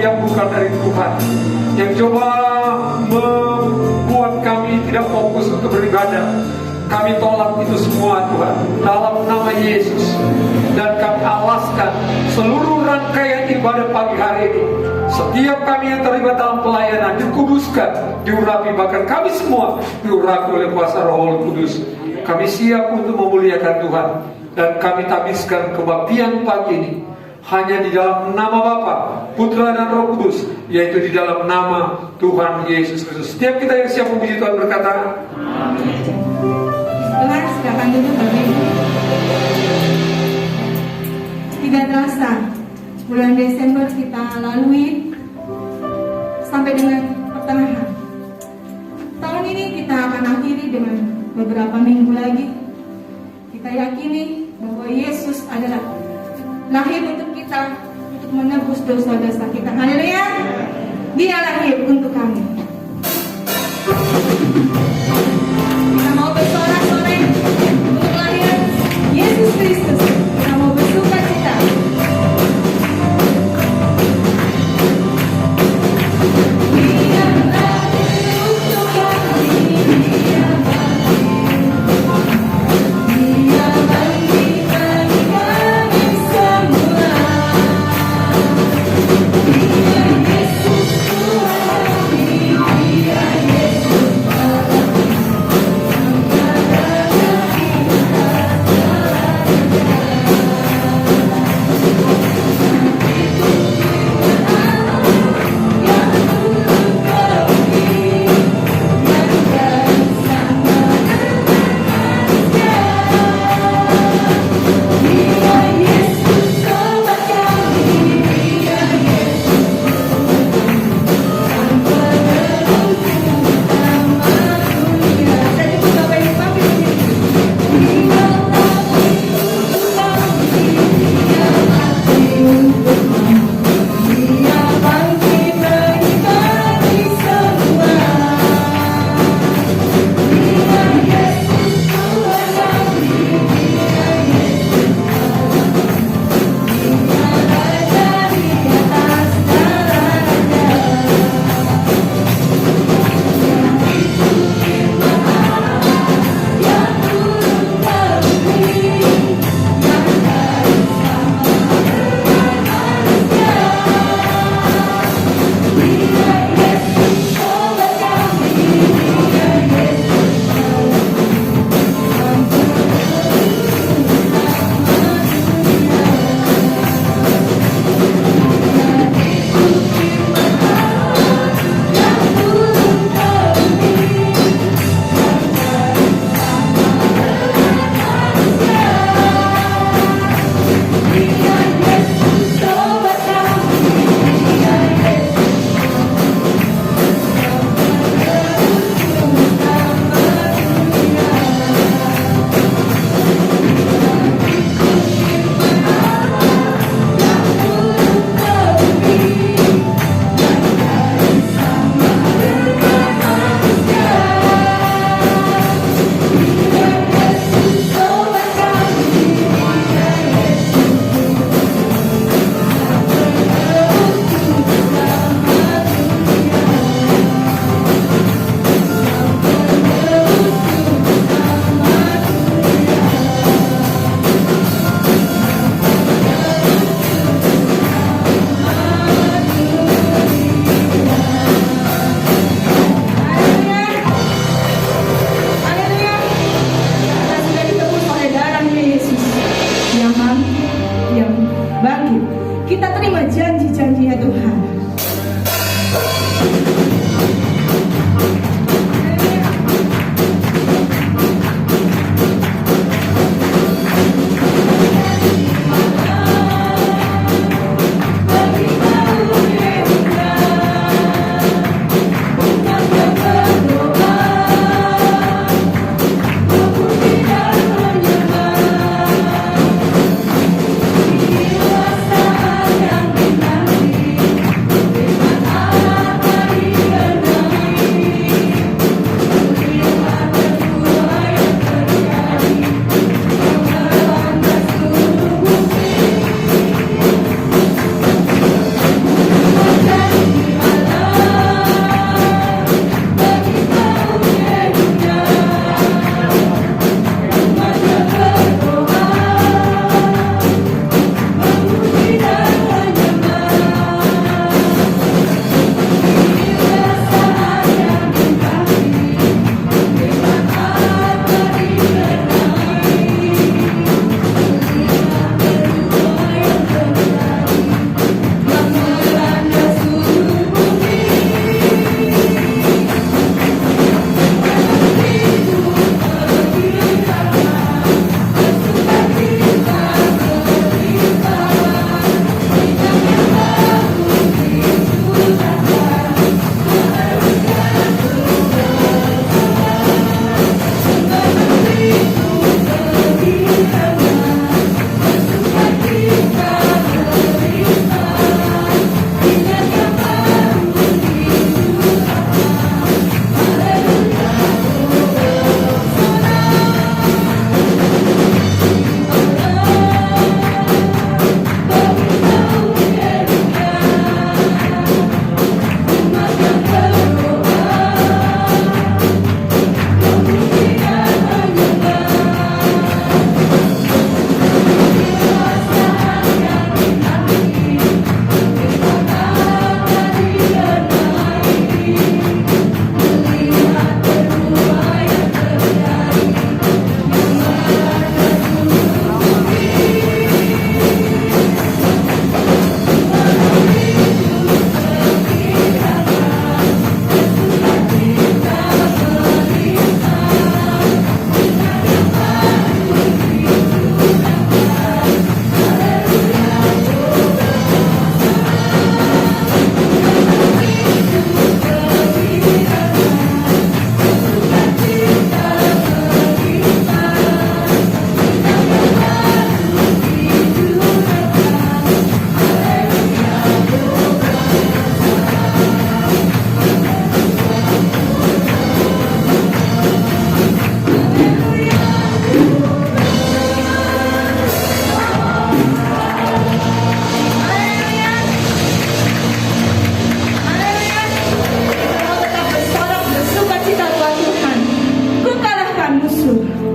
yang bukan dari Tuhan, yang coba membuat kami tidak fokus untuk beribadah. Kami tolak itu semua Tuhan, dalam nama Yesus. Dan kami alaskan seluruh rangkaian ibadah pagi hari ini. Setiap kami yang terlibat dalam pelayanan dikuduskan, diurapi, bahkan kami semua diurapi oleh kuasa Roh Kudus. Kami siap untuk memuliakan Tuhan. Dan kami tabiskan kebaktian pagi ini hanya di dalam nama Bapa, Putra dan Roh Kudus, yaitu di dalam nama Tuhan Yesus Kristus. Setiap kita yang siap memuji Tuhan berkata, amin. Tuhan, silakan duduk Bapak Ibu. Tidak terasa bulan Desember kita lalui sampai dengan pertengahan. Tahun ini kita akan akhiri dengan beberapa minggu lagi. Kita yakini bahwa Yesus adalah lahir untuk kita, untuk menebus dosa-dosa kita. Haleluya. Dia lahir untuk kami. Kita mau bersorak-sorai untuk kelahiran Yesus Kristus. Kita mau bersuka cita. Dia lahir untuk kami. Dia bangkit bagi kami semua. Dia Yesus Tuhan, dia Yesus Allah. Dia Yesus sobat kami, dia Yesus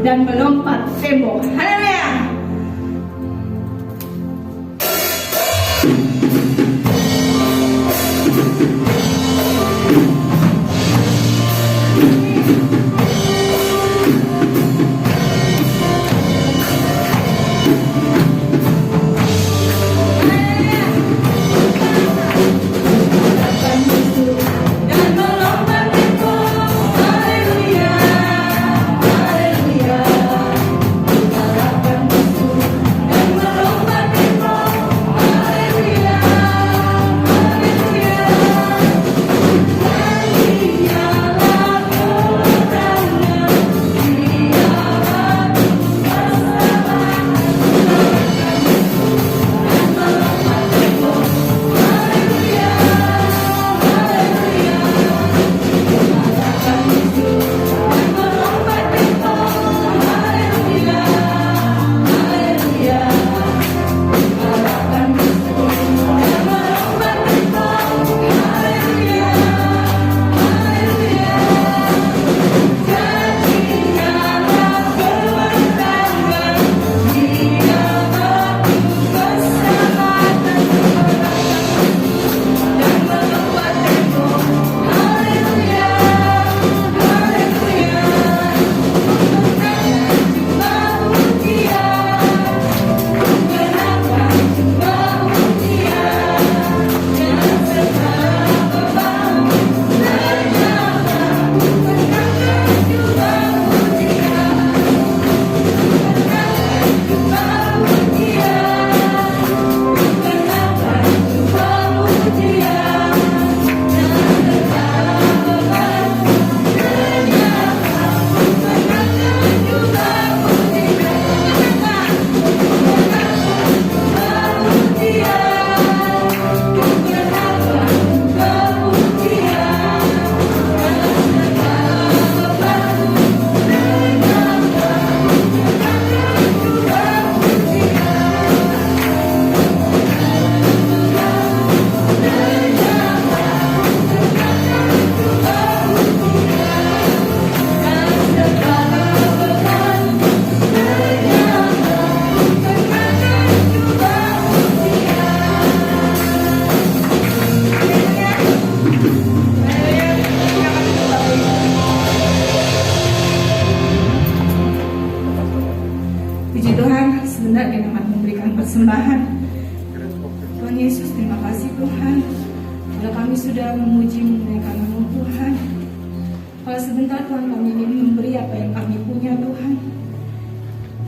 dan melompat tembok. Haleluya. Puji Tuhan, sebentar kita dapat memberikan persembahan. Tuhan Yesus, terima kasih Tuhan. Kalau kami sudah memuji menaikkan nama Tuhan. Kalau sebentar Tuhan kami ingin memberi apa yang kami punya Tuhan.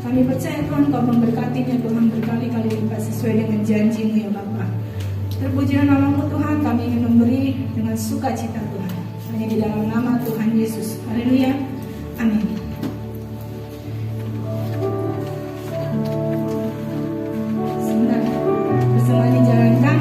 Kami percaya Tuhan Kau memberkatinya Tuhan berkali-kali lipat sesuai dengan janji-Mu ya Bapa. Terpujilah nama-Mu Tuhan, kami ingin memberi dengan sukacita Tuhan. Hanya di dalam nama Tuhan Yesus. Haleluya. Amin. Semuanya jalankan.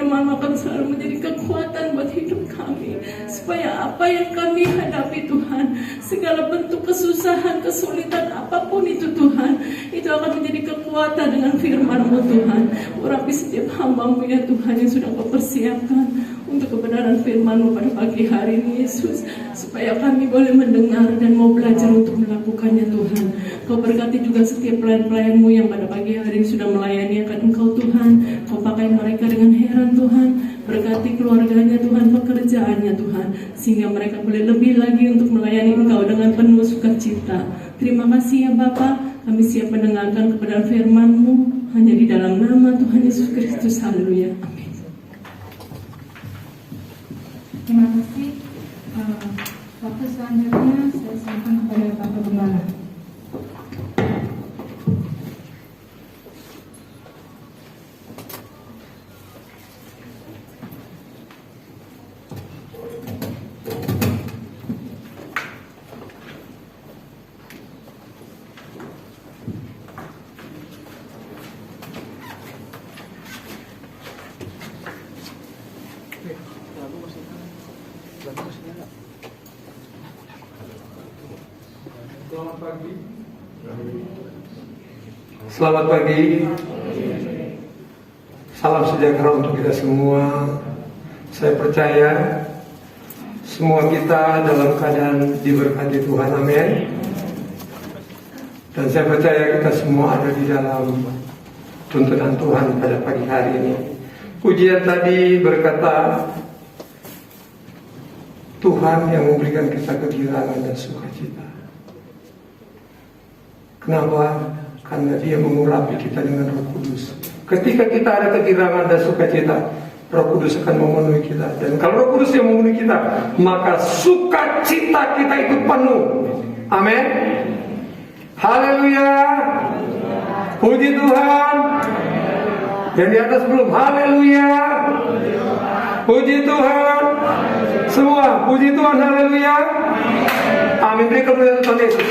firman akan selalu menjadi kekuatan buat hidup kami, supaya apa yang kami hadapi Tuhan, segala bentuk kesusahan, kesulitan apapun itu Tuhan, itu akan menjadi kekuatan dengan firman-Mu Tuhan. Urapi setiap hamba-Mu ya Tuhan yang sudah Kau persiapkan untuk kebenaran firman-Mu pada pagi hari ini Yesus, supaya kami boleh mendengar dan mau belajar untuk melakukannya Tuhan. Kau berkati juga setiap pelayan-pelayan-Mu yang pada pagi hari ini sudah melayani akan Engkau Tuhan. Kau pakai mereka dengan heran Tuhan. Berkati keluarganya Tuhan, pekerjaannya Tuhan, sehingga mereka boleh lebih lagi untuk melayani Engkau dengan penuh sukacita. Terima kasih ya Bapa, kami siap mendengarkan kebenaran firman-Mu hanya di dalam nama Tuhan Yesus Kristus. Haleluya. Amin. Terima kasih. Waktu selanjutnya saya serahkan kepada Bapak Gembala. Selamat pagi. Selamat pagi. Salam sejahtera untuk kita semua. Saya percaya semua kita dalam keadaan diberkati Tuhan. Amin. Dan saya percaya kita semua ada di dalam tuntunan Tuhan pada pagi hari ini. Pujian tadi berkata, Tuhan yang memberikan kita kegirangan dan sukacita. Kenapa? Karena Dia mengurapi kita dengan Roh Kudus. Ketika kita ada kegirangan dan sukacita, Roh Kudus akan memenuhi kita. Dan kalau Roh Kudus yang memenuhi kita, maka sukacita kita itu penuh. Amin. Haleluya. Puji Tuhan. Yang di atas belum, haleluya. Puji Tuhan. Semua, puji Tuhan, haleluya. Amin. Beri kemuliaan Tuhan Yesus.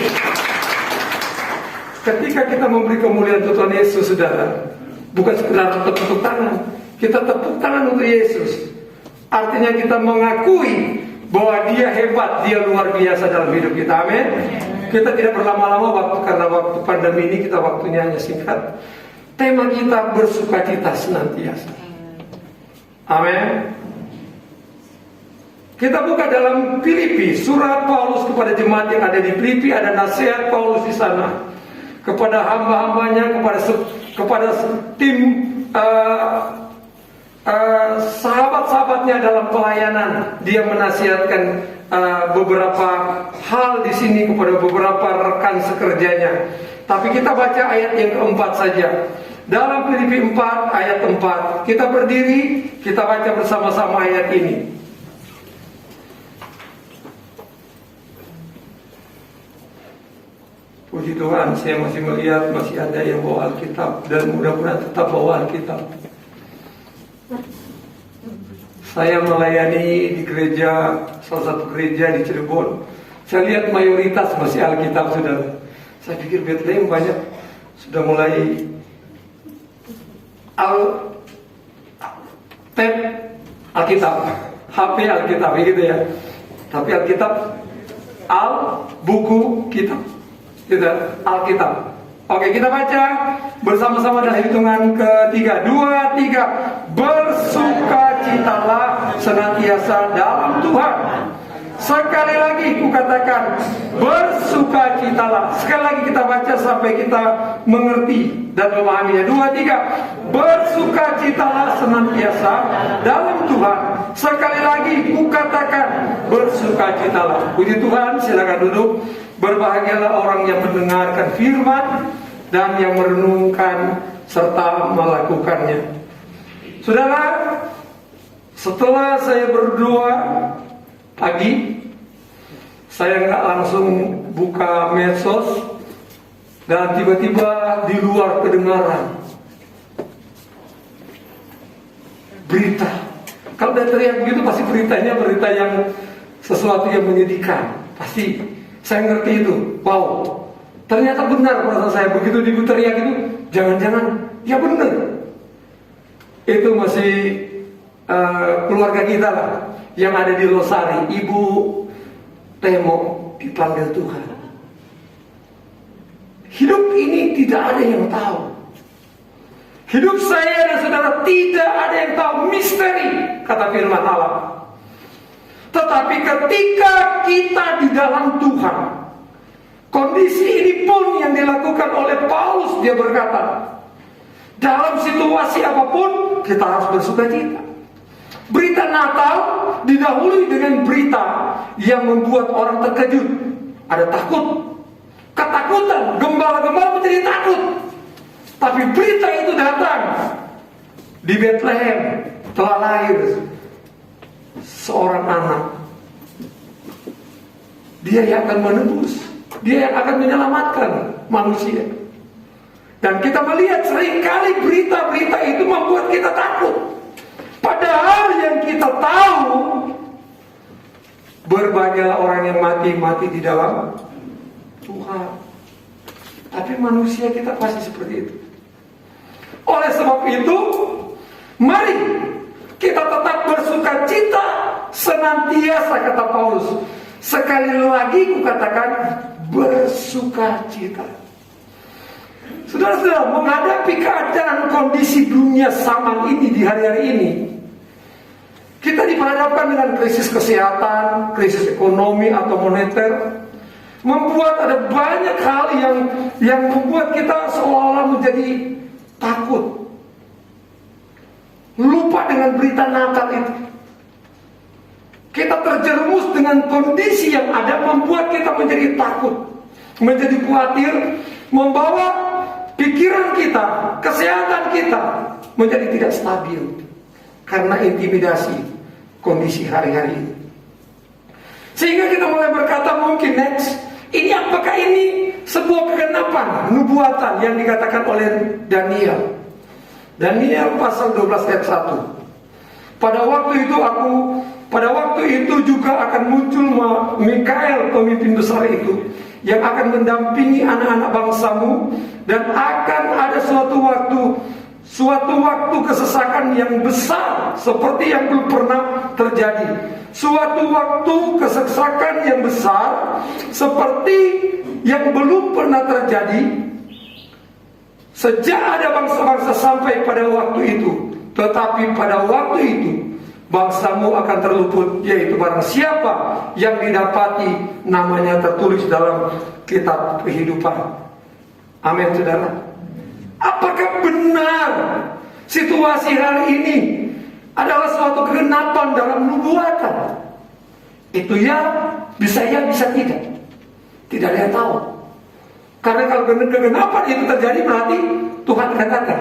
Ketika kita memberi kemuliaan Tuhan Yesus, saudara, bukan sekedar tepuk tangan, kita tepuk tangan untuk Yesus. Artinya kita mengakui bahwa Dia hebat, Dia luar biasa dalam hidup kita. Amin. Kita tidak berlama-lama karena waktu pandemi ini kita waktunya hanya singkat. Tema kita bersukacita senantiasa. Amin. Kita buka dalam Filipi, surat Paulus kepada jemaat yang ada di Filipi, ada nasihat Paulus di sana kepada hamba-hambanya, kepada tim sahabat-sahabatnya dalam pelayanan. Dia menasihatkan beberapa hal di sini kepada beberapa rekan sekerjanya. Tapi kita baca ayat yang keempat saja. Dalam Filipi 4 ayat 4, kita berdiri, kita baca bersama-sama ayat ini. Puji Tuhan, saya masih melihat masih ada yang bawa Alkitab, dan mudah-mudahan tetap bawa Alkitab. Saya melayani di gereja, salah satu gereja di Cirebon. Saya lihat mayoritas masih Alkitab, saudara. Saya pikir Bethlehem banyak sudah mulai Alkitab, HP Alkitab, gitu ya. Tapi Alkitab, buku kitab. Kita Alkitab. Oke, kita baca bersama-sama dalam hitungan ketiga. 2, 3. Bersukacitalah senantiasa dalam Tuhan. Sekali lagi kukatakan, bersukacitalah. Sekali lagi kita baca sampai kita mengerti dan memahaminya. 2, 3. Bersukacitalah senantiasa dalam Tuhan. Sekali lagi kukatakan, bersukacitalah. Puji Tuhan, silakan duduk. Berbahagialah orang yang mendengarkan firman dan yang merenungkan serta melakukannya. Saudara, setelah saya berdoa pagi, saya nggak langsung buka medsos, dan tiba-tiba di luar kedengaran berita. Kalau udah teriak begitu pasti beritanya berita yang sesuatu yang menyedihkan. Pasti saya ngerti itu. Wow, ternyata benar perasaan saya. Begitu dibu teriak itu, jangan-jangan ya benar. Itu masih keluarga kita lah yang ada di Losari, Ibu Temo dipanggil Tuhan. Hidup ini tidak ada yang tahu. Hidup saya dan saudara tidak ada yang tahu, misteri, kata firman Allah. Tetapi ketika kita di dalam Tuhan, kondisi ini pun yang dilakukan oleh Paulus. Dia berkata, dalam situasi apapun kita harus bersukacita. Berita Natal didahului dengan berita yang membuat orang terkejut. Ada takut, ketakutan, gembala-gembala menjadi takut. Tapi berita itu datang. Di Bethlehem telah lahir seorang anak. Dia yang akan menebus, dia yang akan menyelamatkan manusia. Dan kita melihat seringkali berita-berita itu membuat kita takut. Padahal yang kita tahu, berbanyaklah orang yang mati di dalam Tuhan. Tapi manusia kita pasti seperti itu. Oleh sebab itu, mari kita tetap bersukacita senantiasa, kata Paulus. Sekali lagi kukatakan, bersukacita. Saudara-saudara, menghadapi keadaan kondisi dunia zaman ini di hari-hari ini, kita diperhadapkan dengan krisis kesehatan, krisis ekonomi atau moneter, membuat ada banyak hal yang membuat kita seolah-olah menjadi takut, lupa dengan berita Natal itu. Kita terjerumus dengan kondisi yang ada, membuat kita menjadi takut, menjadi khawatir, membawa pikiran kita, kesehatan kita menjadi tidak stabil karena intimidasi kondisi hari-hari ini. Sehingga kita mulai berkata, mungkin next, ini apakah ini sebuah kegenapan nubuatan yang dikatakan oleh Daniel. Daniel pasal 12 ayat 1. Pada waktu itu juga akan muncul Mikael, pemimpin besar itu, yang akan mendampingi anak-anak bangsamu, dan akan ada suatu waktu kesesakan yang besar seperti yang belum pernah terjadi. Suatu waktu kesesakan yang besar seperti yang belum pernah terjadi sejak ada bangsa-bangsa sampai pada waktu itu. Tetapi pada waktu itu bangsamu akan terluput, yaitu barang siapa yang didapati namanya tertulis dalam kitab kehidupan. Amin, saudara. Apakah benar situasi hari ini adalah suatu kegenapan dalam nubuatan? Itu ya, bisa tidak. Tidak ada yang tahu. Karena kalau kegenapan itu terjadi, berarti Tuhan katakan.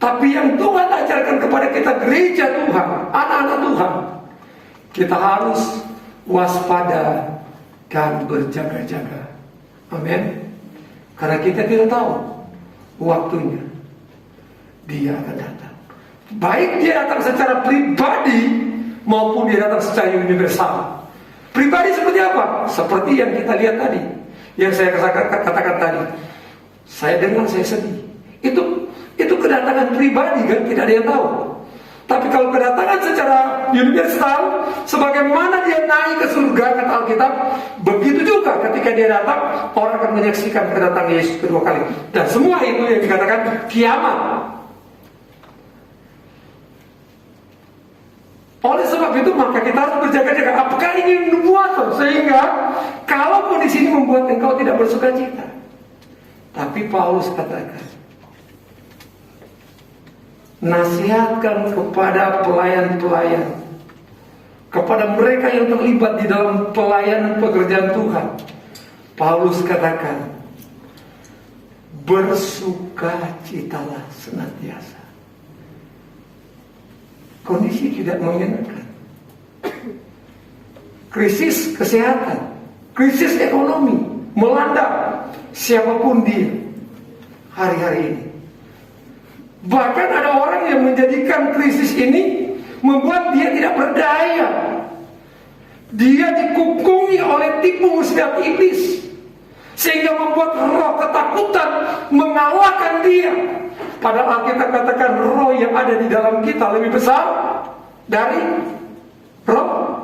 Tapi yang Tuhan ajarkan kepada kita, gereja Tuhan, anak-anak Tuhan, kita harus waspada dan berjaga-jaga. Amin. Karena kita tidak tahu waktunya dia akan datang. Baik dia datang secara pribadi maupun dia datang secara universal. Pribadi seperti apa? Seperti yang kita lihat tadi, yang saya katakan tadi. Saya dengar, saya sedih. Itu kedatangan pribadi, kan? Tidak ada yang tahu. Tapi kalau kedatangan secara universal, sebagaimana dia naik ke surga, kata Alkitab, begitu juga ketika dia datang, orang akan menyaksikan kedatangan Yesus kedua kali. Dan semua itu yang dikatakan kiamat. Oleh sebab itu, maka kita harus berjaga-jaga. Apakah ini nubuatan? Sehingga kalau kondisi ini membuat engkau tidak bersukacita. Tapi Paulus katakan, nasihatkan kepada pelayan-pelayan, kepada mereka yang terlibat di dalam pelayanan pekerjaan Tuhan. Paulus katakan, bersukacitalah senantiasa. Kondisi tidak menyenangkan. Krisis kesehatan, krisis ekonomi melanda siapapun dia hari-hari ini. Bahkan ada orang yang menjadikan krisis ini membuat dia tidak berdaya. Dia dikukungi oleh tipu muslihat iblis, sehingga membuat roh ketakutan mengalahkan dia. Padahal kita katakan roh yang ada di dalam kita lebih besar dari roh.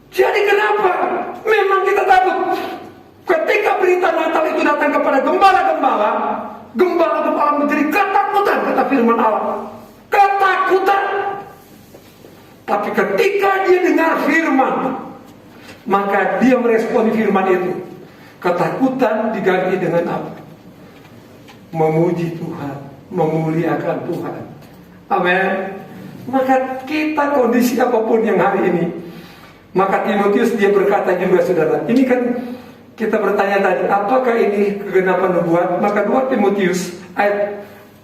Jadi kenapa? Memang kita takut. Ketika berita Natal itu datang kepada gembala-gembala, gembala-gembala menjadi ketakutan, kata firman Allah. Ketakutan. Tapi ketika dia dengar firman, maka dia meresponi firman itu. Ketakutan diganti dengan apa? Memuji Tuhan, memuliakan Tuhan. Amin. Maka kita kondisi apapun yang hari ini, maka Timotius dia berkata juga, saudara, ini kan kita bertanya tadi, apakah ini kegenapan nubuat? Maka 2 Timotius ayat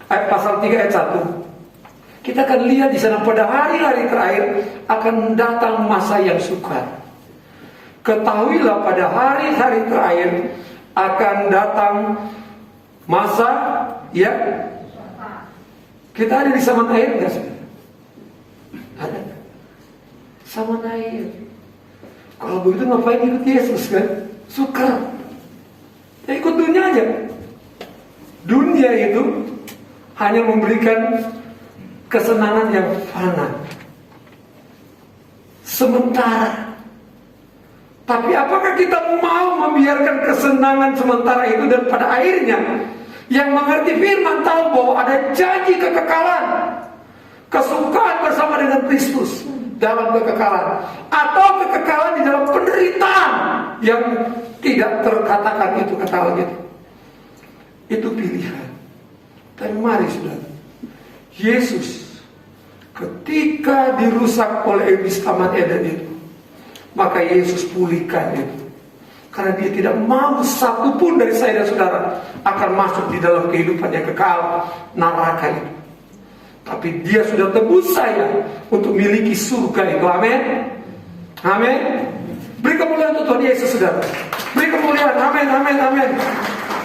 pasal 3 ayat 1, kita akan lihat di sana pada hari-hari terakhir akan datang masa yang sukar. Ketahuilah pada hari-hari terakhir akan datang masa ya. Kita ada di saman air nggak sih? Ada. Saman air. Kalau begitu ngapain ikut Yesus kan? Sukar. Ya ikut dunia aja. Dunia itu hanya memberikan kesenangan yang fana, sementara. Tapi apakah kita mau membiarkan kesenangan sementara itu, dan pada akhirnya yang mengerti firman tahu bahwa ada janji kekekalan, kesukaan bersama dengan Kristus dalam kekekalan, atau kekekalan di dalam penderitaan yang tidak terkatakan itu kekekalan itu. Itu pilihan. Tapi mari saudara, Yesus ketika dirusak oleh iblis Taman Eden itu, maka Yesus pulihkan itu. Karena dia tidak mau satupun dari saya dan saudara akan masuk di dalam kehidupan yang kekal, neraka itu. Tapi dia sudah tebus saya untuk miliki surga itu. Amin. Amin. Beri kemuliaan untuk Tuhan Yesus, saudara. Beri kemuliaan. Amin, amin, amin.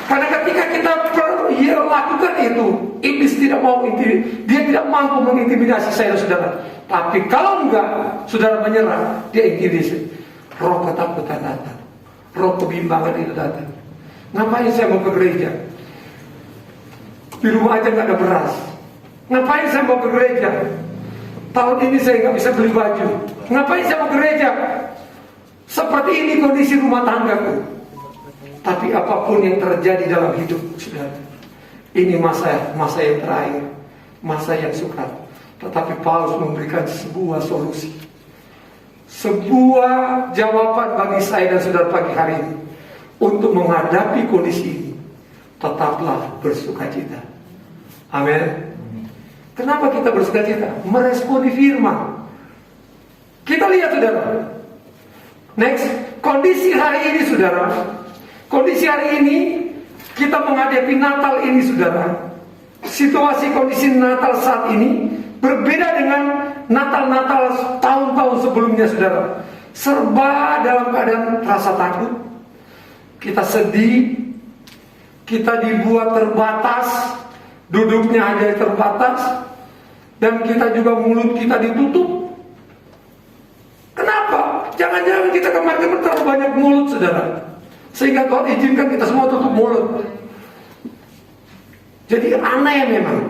Karena ketika kita lakukan itu, iblis tidak mau, dia tidak mampu mengintimidasi saya dan saudara. Tapi kalau enggak, saudara menyerah, dia intimidasi. Roh ketakutan datang, roh kebimbangan itu datang. Ngapain saya mau ke gereja? Di rumah aja nggak ada beras. Ngapain saya mau ke gereja? Tahun ini saya nggak bisa beli baju. Ngapain saya mau ke gereja? Seperti ini kondisi rumah tanggaku. Tapi apapun yang terjadi dalam hidup, saudara, ini masa yang terakhir, masa yang sukar. Tetapi Paulus memberikan sebuah solusi, sebuah jawaban bagi saya dan saudara pagi hari ini untuk menghadapi kondisi ini. Tetaplah bersukacita. Amin. Kenapa kita bersukacita? Meresponi firman. Kita lihat, saudara. Next, kondisi hari ini, saudara. Kondisi hari ini kita menghadapi Natal ini, saudara. Situasi kondisi Natal saat ini berbeda dengan Natal-Natal tahun-tahun sebelumnya, saudara. Serba dalam keadaan rasa takut. Kita sedih. Kita dibuat terbatas. Duduknya aja terbatas. Dan kita juga mulut kita ditutup. Kenapa? Jangan-jangan kita kemarin terlalu banyak mulut, saudara, sehingga Tuhan izinkan kita semua tutup mulut. Jadi aneh memang.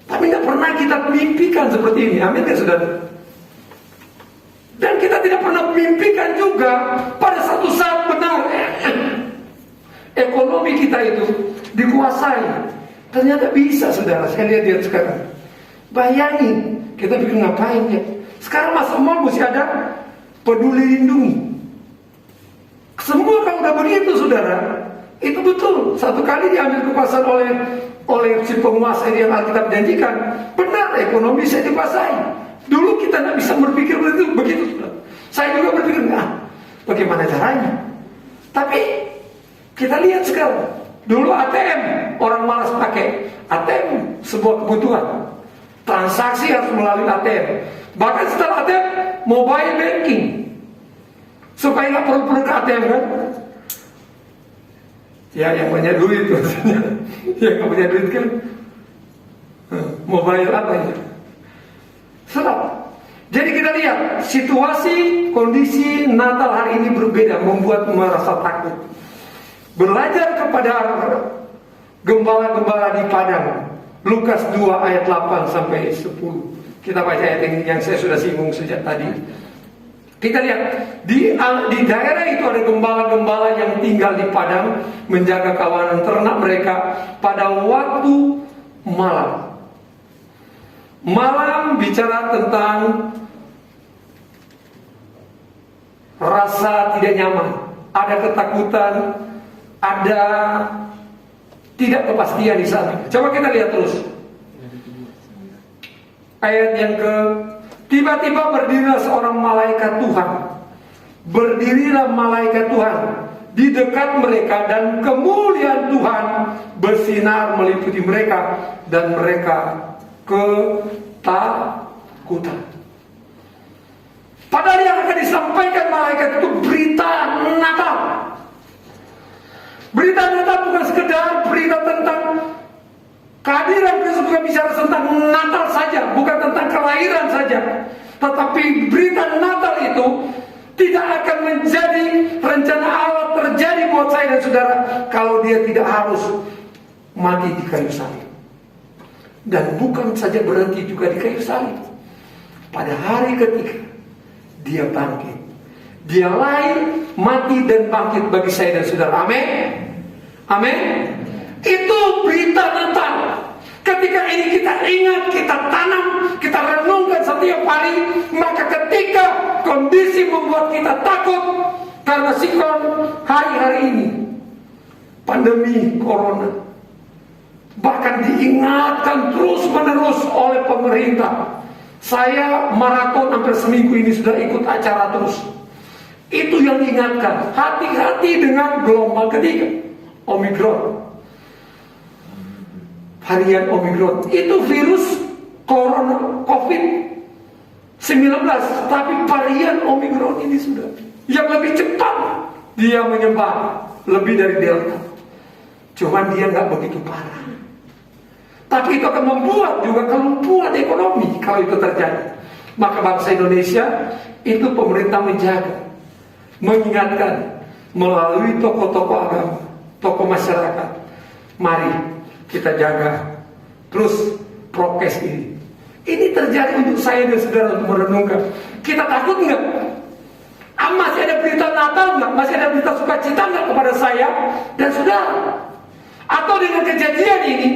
Tapi nggak pernah kita mimpikan seperti ini. Amin ya saudara. Dan kita tidak pernah mimpikan juga pada satu saat benar ekonomi kita itu dikuasai. Ternyata bisa, saudara. Saya lihat sekarang. Bayangin, kita pikir ngapain ya? Sekarang mas semua mesti ada peduli lindungi. Semua kalau udah begitu, saudara, itu betul. Satu kali diambil kekuasaan oleh si penguasa yang Alkitab janjikan. Benar, ekonomi saya dikuasai. Dulu kita tidak bisa berpikir begitu. Saya juga berpikir, bagaimana caranya? Tapi kita lihat sekarang. Dulu ATM, orang malas pakai ATM, sebuah kebutuhan. Transaksi harus melalui ATM. Bahkan setelah ATM, mobile banking. Supaya nggak perlu ke ATM kan? Ya yang punya duit maksudnya. Yang nggak punya duit kan mobile apa ya? Serap. Jadi kita lihat situasi kondisi Natal hari ini berbeda, membuat merasa takut. Belajar kepada gembala-gembala di padang. Lukas 2 ayat 8 sampai 10. Kita baca ayat yang saya sudah singgung sejak tadi. Kita lihat di daerah itu ada gembala-gembala yang tinggal di padang menjaga kawanan ternak mereka pada waktu malam. Malam bicara tentang rasa tidak nyaman, ada ketakutan, ada tidak kepastian di sana. Coba kita lihat terus. Ayat yang tiba-tiba berdirilah seorang malaikat Tuhan. Berdirilah malaikat Tuhan di dekat mereka dan kemuliaan Tuhan bersinar meliputi mereka dan mereka ketakutan. Padahal yang akan disampaikan malaikat itu berita Natal. Berita Natal bukan sekedar berita tentang kehadiran Kristus, bukan bicara tentang Natal saja, bukan tentang kelahiran saja. Tetapi berita Natal itu tidak akan menjadi rencana Allah terjadi buat saya dan saudara kalau dia tidak harus mati di kayu salib. Dan bukan saja berhenti juga di kayu salib. Pada hari ketiga dia bangkit. Dia lahir, mati dan bangkit bagi saya dan saudara. Amin. Amin. Itu berita Natal. Ketika ini kita ingat, kita tanam, kita renungkan setiap hari, maka ketika kondisi membuat kita takut karena sikon hari-hari ini, pandemi corona, bahkan diingatkan terus-menerus oleh pemerintah. Saya maraton hampir seminggu ini sudah ikut acara terus. Itu yang diingatkan, hati-hati dengan gelombang ketiga, Omikron. Varian Omikron itu virus corona COVID-19, tapi varian Omikron ini sudah yang lebih cepat dia menyebar, lebih dari Delta. Cuman dia nggak begitu parah. Tapi itu akan membuat juga kelumpuhan ekonomi kalau itu terjadi. Maka bangsa Indonesia itu pemerintah menjaga, mengingatkan melalui tokoh-tokoh agama, tokoh masyarakat. Mari kita jaga terus prokes ini. Ini terjadi untuk saya dan saudara untuk merenungkan. Kita takut nggak? Masih ada berita Natal nggak? Masih ada berita sukacita nggak kepada saya dan saudara? Atau dengan kejadian ini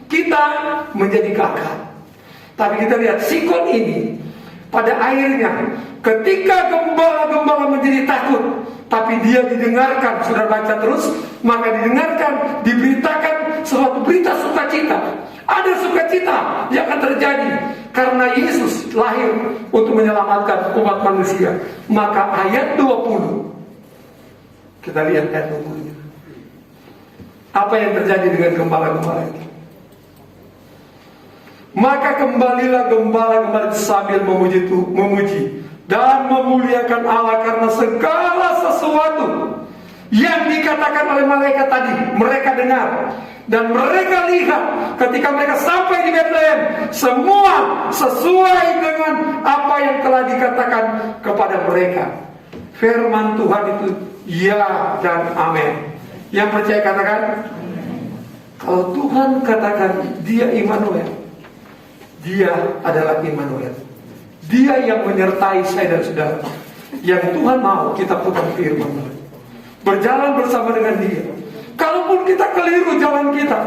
kita menjadi gagah? Tapi kita lihat sikon ini pada akhirnya ketika gembala-gembala menjadi takut, tapi dia didengarkan, sudah baca terus, maka didengarkan, diberitakan suatu berita sukacita. Ada sukacita yang akan terjadi karena Yesus lahir untuk menyelamatkan umat manusia. Maka ayat 20, kita lihat ayat 20-nya. Apa yang terjadi dengan gembala-gembala itu? Maka kembalilah gembala-gembala sambil memuji dan memuliakan Allah karena segala sesuatu yang dikatakan oleh malaikat tadi mereka dengar dan mereka lihat ketika mereka sampai di Bethlehem, semua sesuai dengan apa yang telah dikatakan kepada mereka. Firman Tuhan itu ya dan amin. Yang percaya katakan, kalau Tuhan katakan dia Immanuel, dia adalah Immanuel. Dia yang menyertai saya dan saudara. Yang Tuhan mau kita pegang firman, berjalan bersama dengan dia. Kalaupun kita keliru jalan kita,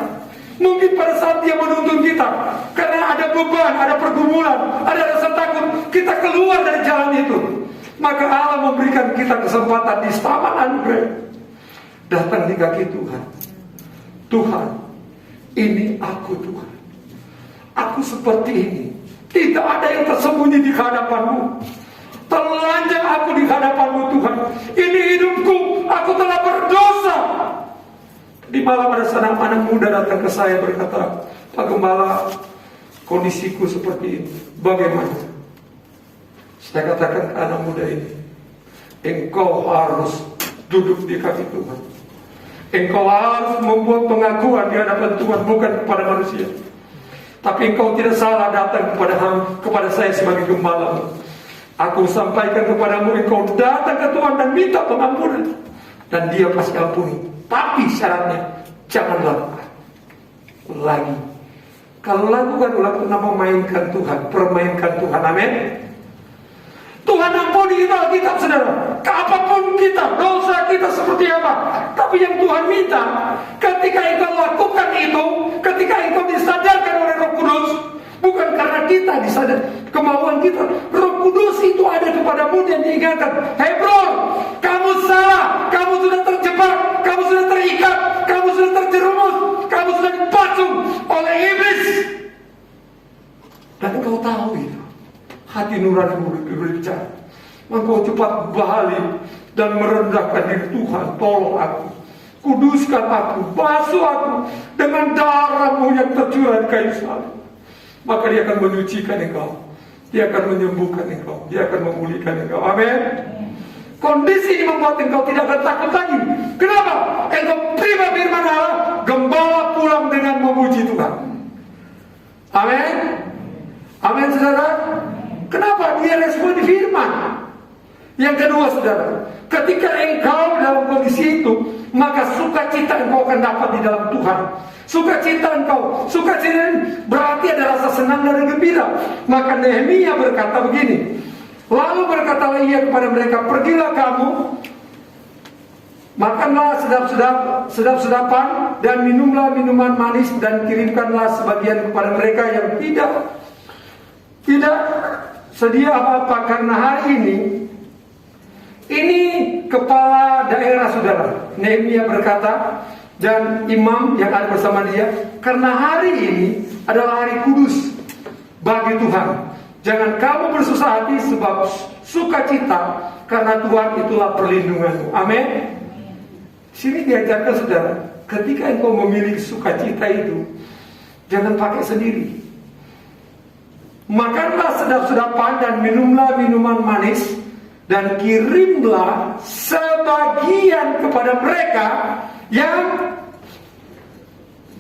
mungkin pada saat dia menuntun kita, karena ada beban, ada pergumulan, ada rasa takut, kita keluar dari jalan itu, maka Allah memberikan kita kesempatan di taman anugerah. Datang di kaki Tuhan. Tuhan, ini aku Tuhan. Aku seperti ini. Tidak ada yang tersembunyi di hadapanmu. Telanjang aku di hadapanmu Tuhan. Ini hidupku. Aku telah berdosa. Di malam ada seorang anak muda datang ke saya berkata, Pak Gembala, kondisiku seperti ini. Bagaimana? Saya katakan ke anak muda ini, engkau harus duduk di kaki Tuhan. Engkau harus membuat pengakuan di hadapan Tuhan, bukan kepada manusia. Tapi engkau tidak salah datang kepada saya sebagai gembala. Aku sampaikan kepadamu, engkau datang ke Tuhan dan minta pengampunan, dan dia pasti ampuni. Tapi syaratnya, janganlah lagi Kalau lakukan ulang, kenapa mainkan Tuhan, permainkan Tuhan? Amin. Tuhan ampuni kita, Alkitab saudara. Apapun kita, dosa kita seperti apa, tapi yang Tuhan minta, ketika engkau lakukan itu, ketika engkau disadarkan oleh Roh Kudus, bukan karena kita disadar, kemauan kita, Roh Kudus itu ada kepadamu dan diingatkan, "Hei bro, kamu salah, kamu sudah terjebak, kamu sudah terikat, kamu sudah terjerumus, kamu sudah dipacung oleh iblis." Dan engkau tahu itu, hati nuranimu berbicara. Engkau cepat balik dan merendahkan diri. Tuhan, tolong aku, kuduskan aku, basuh aku dengan darah-Mu yang tercurah di kayu salib. Maka Dia akan menyucikan engkau, Dia akan menyembuhkan engkau, Dia akan memulihkan engkau. Amin. Kondisi ini membuat engkau tidak akan takut lagi. Kenapa? Engkau terima firman Allah, gembala pulang dengan memuji Tuhan. Amin. Amin, saudara. Kenapa? Dia respon di firman. Yang kedua, saudara, ketika engkau dalam kondisi itu, maka sukacita engkau akan dapat di dalam Tuhan. Sukacita engkau, sukacita berarti ada rasa senang dan gembira. Maka Nehemia berkata begini, lalu berkatalah ia kepada mereka, "Pergilah kamu, makanlah sedap-sedapan dan minumlah minuman manis, dan kirimkanlah sebagian kepada mereka yang tidak sedia apa-apa, karena hari ini kepala daerah saudara." Nehemia berkata, dan imam yang ada bersama dia, "Karena hari ini adalah hari kudus bagi Tuhan. Jangan kamu bersusah hati, sebab sukacita, karena Tuhan itulah perlindunganmu." Amin. Sini diajarkan saudara, ketika engkau memiliki sukacita itu, jangan pakai sendiri. Makanlah sedap-sedapan dan minumlah minuman manis, dan kirimlah sebagian kepada mereka yang,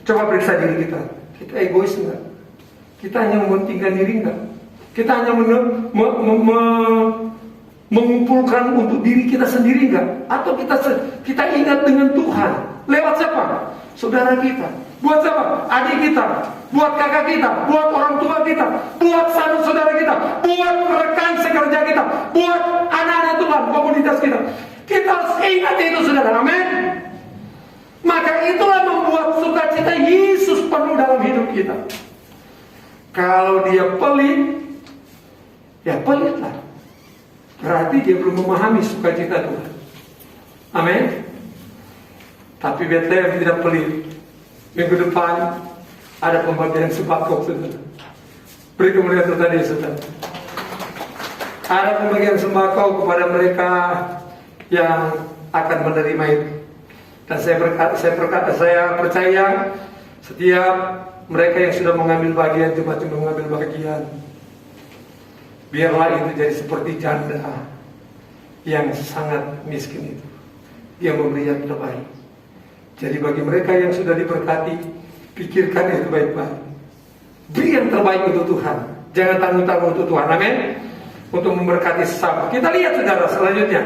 coba periksa diri kita. Kita egois enggak? Kita hanya mementingkan diri enggak? Kita hanya mengumpulkan untuk diri kita sendiri enggak? Atau kita ingat dengan Tuhan lewat siapa? Saudara kita. Buat siapa? Adik kita, buat kakak kita, buat orang tua kita, buat saudara kita, buat rekan sekerja kita, buat anak-anak Tuhan, komunitas kita. Kita harus ingat itu, saudara. Amin. Maka itulah membuat sukacita Yesus penuh dalam hidup kita. Kalau dia pelit, ya pelitlah. Berarti dia belum memahami sukacita Tuhan. Amin. Tapi Bethlehem tidak pelit. Minggu depan ada pembagian sembako, saudara. Beri kemuliaan tadi, saudara. Ada pembagian sembako kepada mereka yang akan menerima itu. Dan saya percaya setiap mereka yang sudah mengambil bagian, cuma mengambil bagian, biarlah itu jadi seperti janda yang sangat miskin itu. Dia memberi yang terbaik. Jadi bagi mereka yang sudah diberkati, pikirkan itu baik-baik. Beri yang terbaik untuk Tuhan. Jangan tanggung-tanggung untuk Tuhan. Amin. Untuk memberkati sesama. Kita lihat saudara selanjutnya.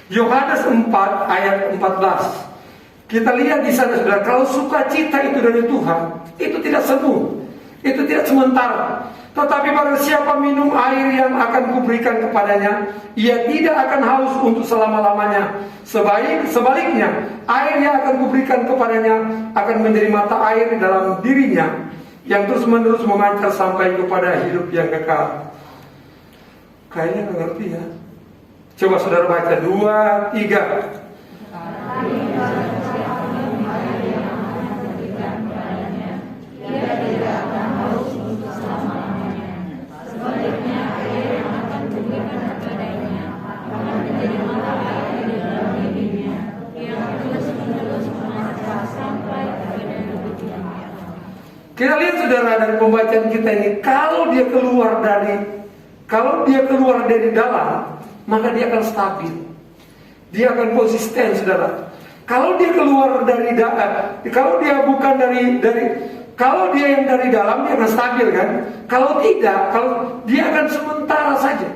Yohanes 4 ayat 14. Kita lihat di sana saudara, kalau sukacita itu dari Tuhan, itu tidak semu, itu tidak sementara. Tetapi barang siapa minum air yang akan kuberikan kepadanya, ia tidak akan haus untuk selama-lamanya. Sebaliknya, air yang akan kuberikan kepadanya akan menjadi mata air di dalam dirinya, yang terus-menerus memancar sampai kepada hidup yang kekal. Kayaknya nggak ngerti ya. Coba saudara baca 2, 3. Kita lihat saudara dari pembacaan kita ini, kalau dia keluar dari dalam, maka dia akan stabil. Dia akan konsisten, saudara. Kalau dia keluar dari kalau dia bukan kalau dia yang dari dalam, dia akan stabil kan? Kalau tidak, kalau dia akan sementara saja.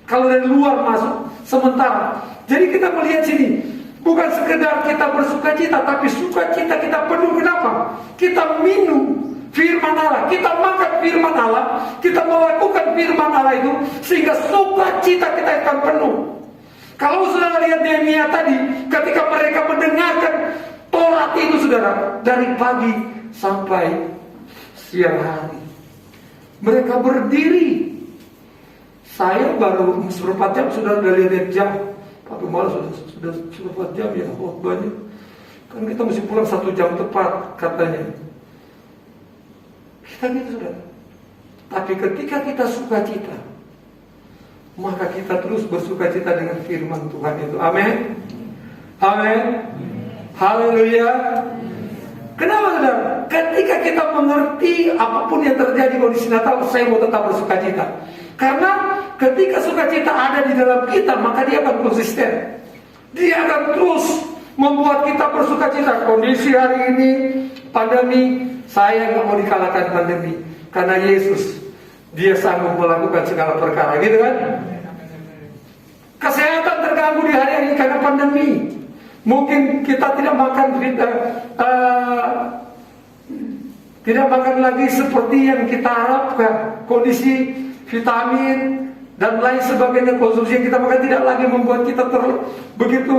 Kalau dari luar masuk, sementara. Jadi kita melihat sini, bukan sekedar kita bersukacita, tapi sukacita kita penuh. Kenapa? Kita minum firman Allah, kita makan firman Allah, kita melakukan firman Allah itu, sehingga sukacita kita akan penuh. Kalau saudara lihat Nehemia tadi, ketika mereka mendengarkan Taurat itu, saudara, dari pagi sampai siang hari, mereka berdiri. Saya baru seperempat jam, saudara udah lihat jam, tapi malah sudah seperempat jam ya, banyak. Kan kita mesti pulang 1 jam tepat katanya. Kita gitu, saudara. Tapi ketika kita sukacita, maka kita terus bersukacita dengan firman Tuhan itu. Amin. Amin. Haleluya. Kenapa, saudara? Ketika kita mengerti apapun yang terjadi kondisi Natal, saya mau tetap bersukacita. Karena ketika sukacita ada di dalam kita, maka dia akan konsisten. Dia akan terus membuat kita bersukacita. Kondisi hari ini, pandemi, saya nggak mau dikalahkan pandemi. Karena Yesus, dia sanggup melakukan segala perkara, gitu kan? Kesehatan terganggu di hari ini karena pandemi. Mungkin kita tidak makan lagi seperti yang kita harapkan. Kondisi vitamin dan lain sebagainya, konsumsi yang kita makan tidak lagi membuat kita begitu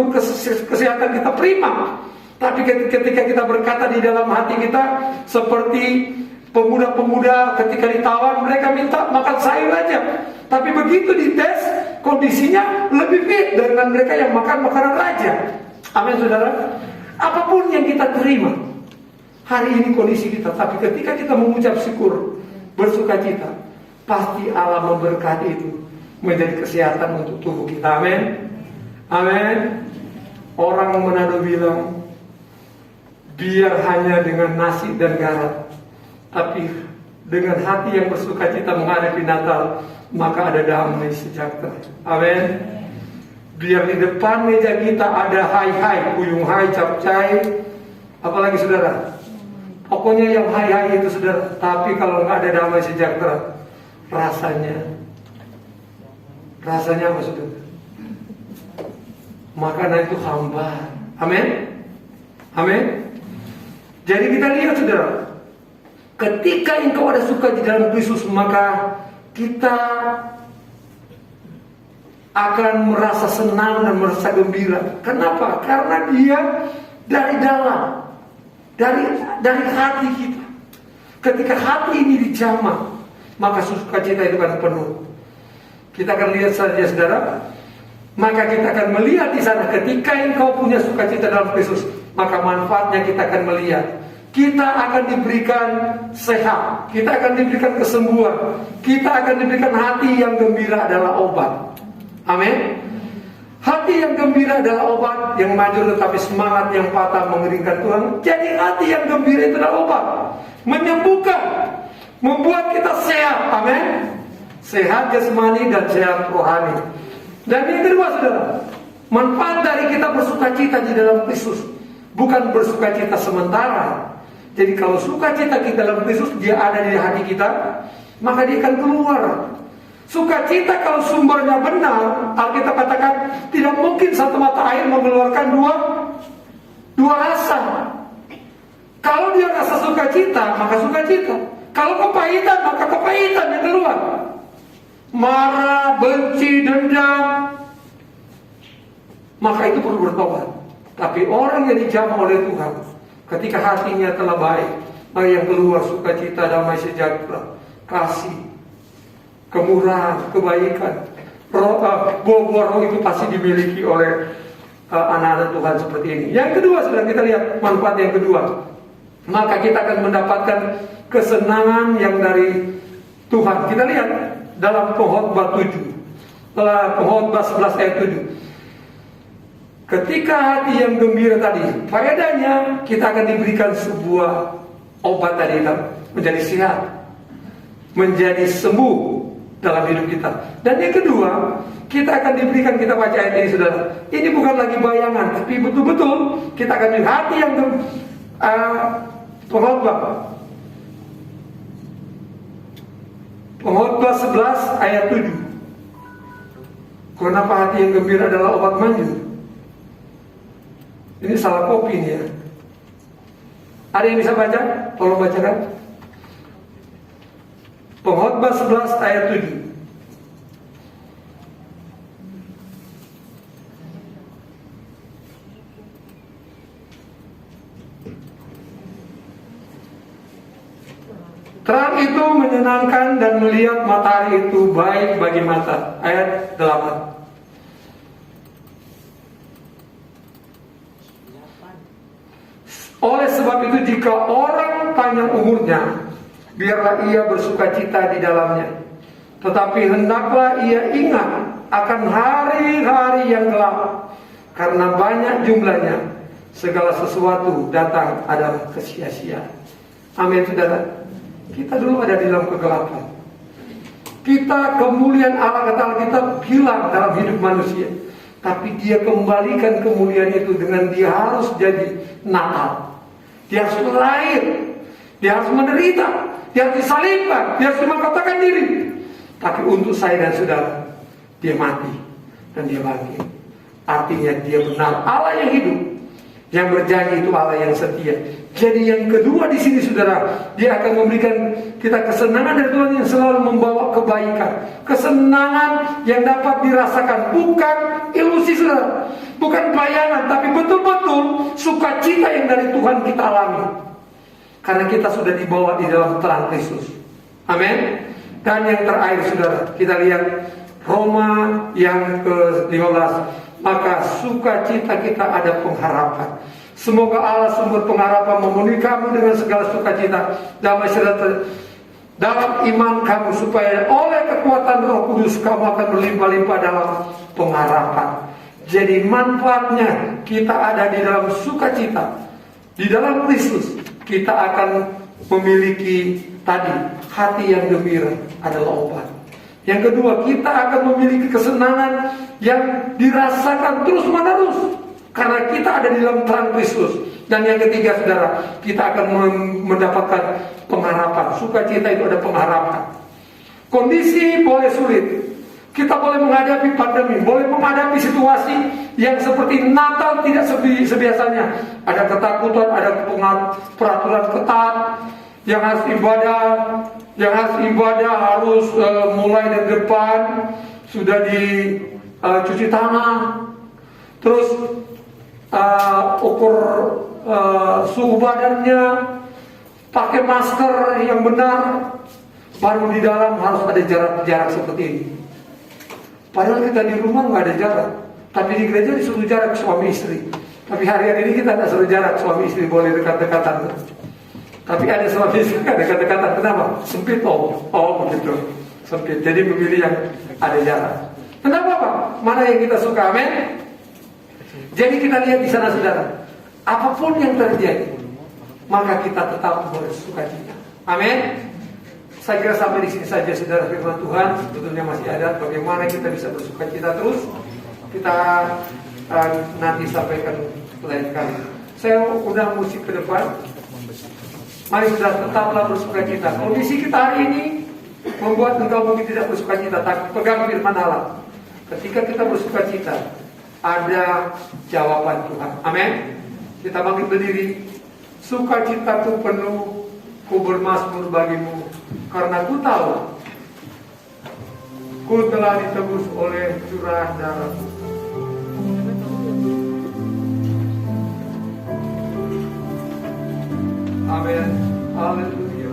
kesehatan kita prima. Tapi ketika kita berkata di dalam hati kita, seperti pemuda-pemuda ketika ditawar, mereka minta makan sayur aja. Tapi begitu dites, kondisinya lebih fit dengan mereka yang makan makanan raja. Amin, saudara. Apapun yang kita terima hari ini kondisi kita, tapi ketika kita mengucap syukur, bersukacita, pasti Allah memberkati itu menjadi kesehatan untuk tubuh kita. Amin. Amin. Orang Manado bilang, biar hanya dengan nasi dan garam, tapi dengan hati yang bersukacita menghadapi Natal, maka ada damai sejahtera. Amin. Biar di depan meja kita ada hai-hai, kuyung hai, capcay, apalagi, saudara. Pokoknya yang hai-hai itu, saudara. Tapi kalau nggak ada damai sejahtera, rasanya apa, saudara? Makanan itu hambar. Amin. Amin. Jadi kita lihat, saudara, ketika engkau ada suka di dalam Kristus, maka kita akan merasa senang dan merasa gembira. Kenapa? Karena dia dari dalam, dari hati kita. Ketika hati ini dijamah, maka sukacita itu akan penuh. Kita akan lihat saja, saudara. Maka kita akan melihat di sana, ketika engkau punya sukacita dalam Kristus, maka manfaatnya kita akan melihat. Kita akan diberikan sehat, kita akan diberikan kesembuhan, kita akan diberikan hati yang gembira adalah obat. Amin. Hati yang gembira adalah obat, yang maju tetapi semangat yang patah mengeringkan Tuhan. Jadi hati yang gembira itu adalah obat, menyembuhkan, membuat kita sehat. Amin. Sehat jasmani dan sehat rohani. Dan yang kedua, saudara, manfaat dari kita bersukacita di dalam Kristus, bukan bersukacita sementara. Jadi kalau sukacita kita dalam Kristus, dia ada di hati kita, maka dia akan keluar. Sukacita kalau sumbernya benar, Alkitab katakan tidak mungkin satu mata air mengeluarkan dua rasa. Kalau dia rasa sukacita, maka sukacita. Kalau kepahitan, maka kepahitan yang keluar. Marah, benci, dendam, maka itu perlu bertobat. Tapi orang yang dijamah oleh Tuhan, ketika hatinya telah baik, maka yang keluar sukacita, damai sejahtera, kasih, kemurahan, kebaikan. Buah-buah roh itu pasti dimiliki oleh anak-anak Tuhan seperti ini. Yang kedua, sedang kita lihat manfaat yang kedua, maka kita akan mendapatkan kesenangan yang dari Tuhan. Kita lihat dalam Pengkhotbah 7, Pengkhotbah 11 ayat 7. Ketika hati yang gembira tadi, faedahnya kita akan diberikan sebuah obat tadi, menjadi sehat, menjadi sembuh dalam hidup kita. Dan yang kedua, kita akan diberikan, kita baca ayat ini, saudara. Ini bukan lagi bayangan, tapi betul-betul kita akan diberi hati yang Pengkhotbah 11 ayat 7. Kenapa hati yang gembira adalah obat manjur? Ini salah kopi nih ya. Ada yang bisa baca? Tolong bacakan. Pengkhotbah 11 ayat 7. Terang itu menyenangkan dan melihat matahari itu baik bagi mata. Ayat 8. Oleh sebab itu jika orang panjang umurnya, biarlah ia bersukacita di dalamnya. Tetapi hendaklah ia ingat akan hari-hari yang gelap, karena banyak jumlahnya, segala sesuatu datang adalah kesia-siaan. Amin, saudara. Kita dulu ada di dalam kegelapan. Kita, kemuliaan Allah kata Alkitab hilang dalam hidup manusia. Tapi dia kembalikan kemuliaan itu dengan dia harus jadi Natal. Dia harus lahir, dia harus menderita, dia harus disalibkan, dia harus dimangkapkan diri. Tapi untuk saya dan saudara, dia mati dan dia bangkit. Artinya dia benar Allah yang hidup, yang berjanji itu Allah yang setia. Jadi yang kedua di sini saudara, dia akan memberikan kita kesenangan dari Tuhan yang selalu membawa kebaikan, kesenangan yang dapat dirasakan, bukan ilusi saudara, bukan bayangan, tapi betul-betul sukacita yang dari Tuhan kita alami. Karena kita sudah dibawa di dalam terang Kristus. Amin. Dan yang terakhir saudara, kita lihat Roma yang ke-15. Maka sukacita kita ada pengharapan. Semoga Allah sumber pengharapan memenuhi kamu dengan segala sukacita damai sejahtera dalam iman kamu, supaya oleh kekuatan Roh Kudus kamu akan berlimpah-limpah dalam pengharapan. Jadi manfaatnya kita ada di dalam sukacita, di dalam Kristus. Kita akan memiliki tadi hati yang gembira adalah obat. Yang kedua, kita akan memiliki kesenangan yang dirasakan terus-menerus karena kita ada di dalam terang Kristus. Dan yang ketiga, saudara, kita akan mendapatkan pengharapan. Sukacita itu ada pengharapan. Kondisi boleh sulit, kita boleh menghadapi pandemi, boleh menghadapi situasi yang seperti Natal tidak sebiasanya. Ada ketakutan, ada peraturan ketat, yang harus ibadah harus mulai dari depan sudah dicuci tangan, terus ukur suhu badannya, pakai masker yang benar, baru di dalam harus ada jarak seperti ini. Padahal kita di rumah nggak ada jarak, tapi di gereja disuruh jarak suami istri. Tapi hari-hari ini kita tidak suruh jarak suami istri, boleh dekat-dekatan. Tapi ada suami istri nggak dekat-dekatan, kenapa? Sempit, begitu, sempit. Jadi memilih yang ada jarak. Kenapa Pak? Mana yang kita suka, amin? Jadi kita lihat di sana saudara, apapun yang terjadi, maka kita tetap bersukacita. Amin. Saya kira sampai di sini saja saudara, firman Tuhan sebetulnya masih ada. Bagaimana kita bisa bersukacita terus? Kita nanti sampaikan lain kali. Saya undang musik ke depan. Mari saudara, tetaplah bersukacita. Kondisi kita hari ini membuat engkau mungkin tidak bersukacita, tapi pegang firman Allah. Ketika kita bersukacita, ada jawaban Tuhan. Amin. Kita bangkit berdiri. Sukacitaku penuh, ku bermazmur bagimu, karena ku tahu ku telah ditebus oleh curah darahmu. Amin. Haleluya.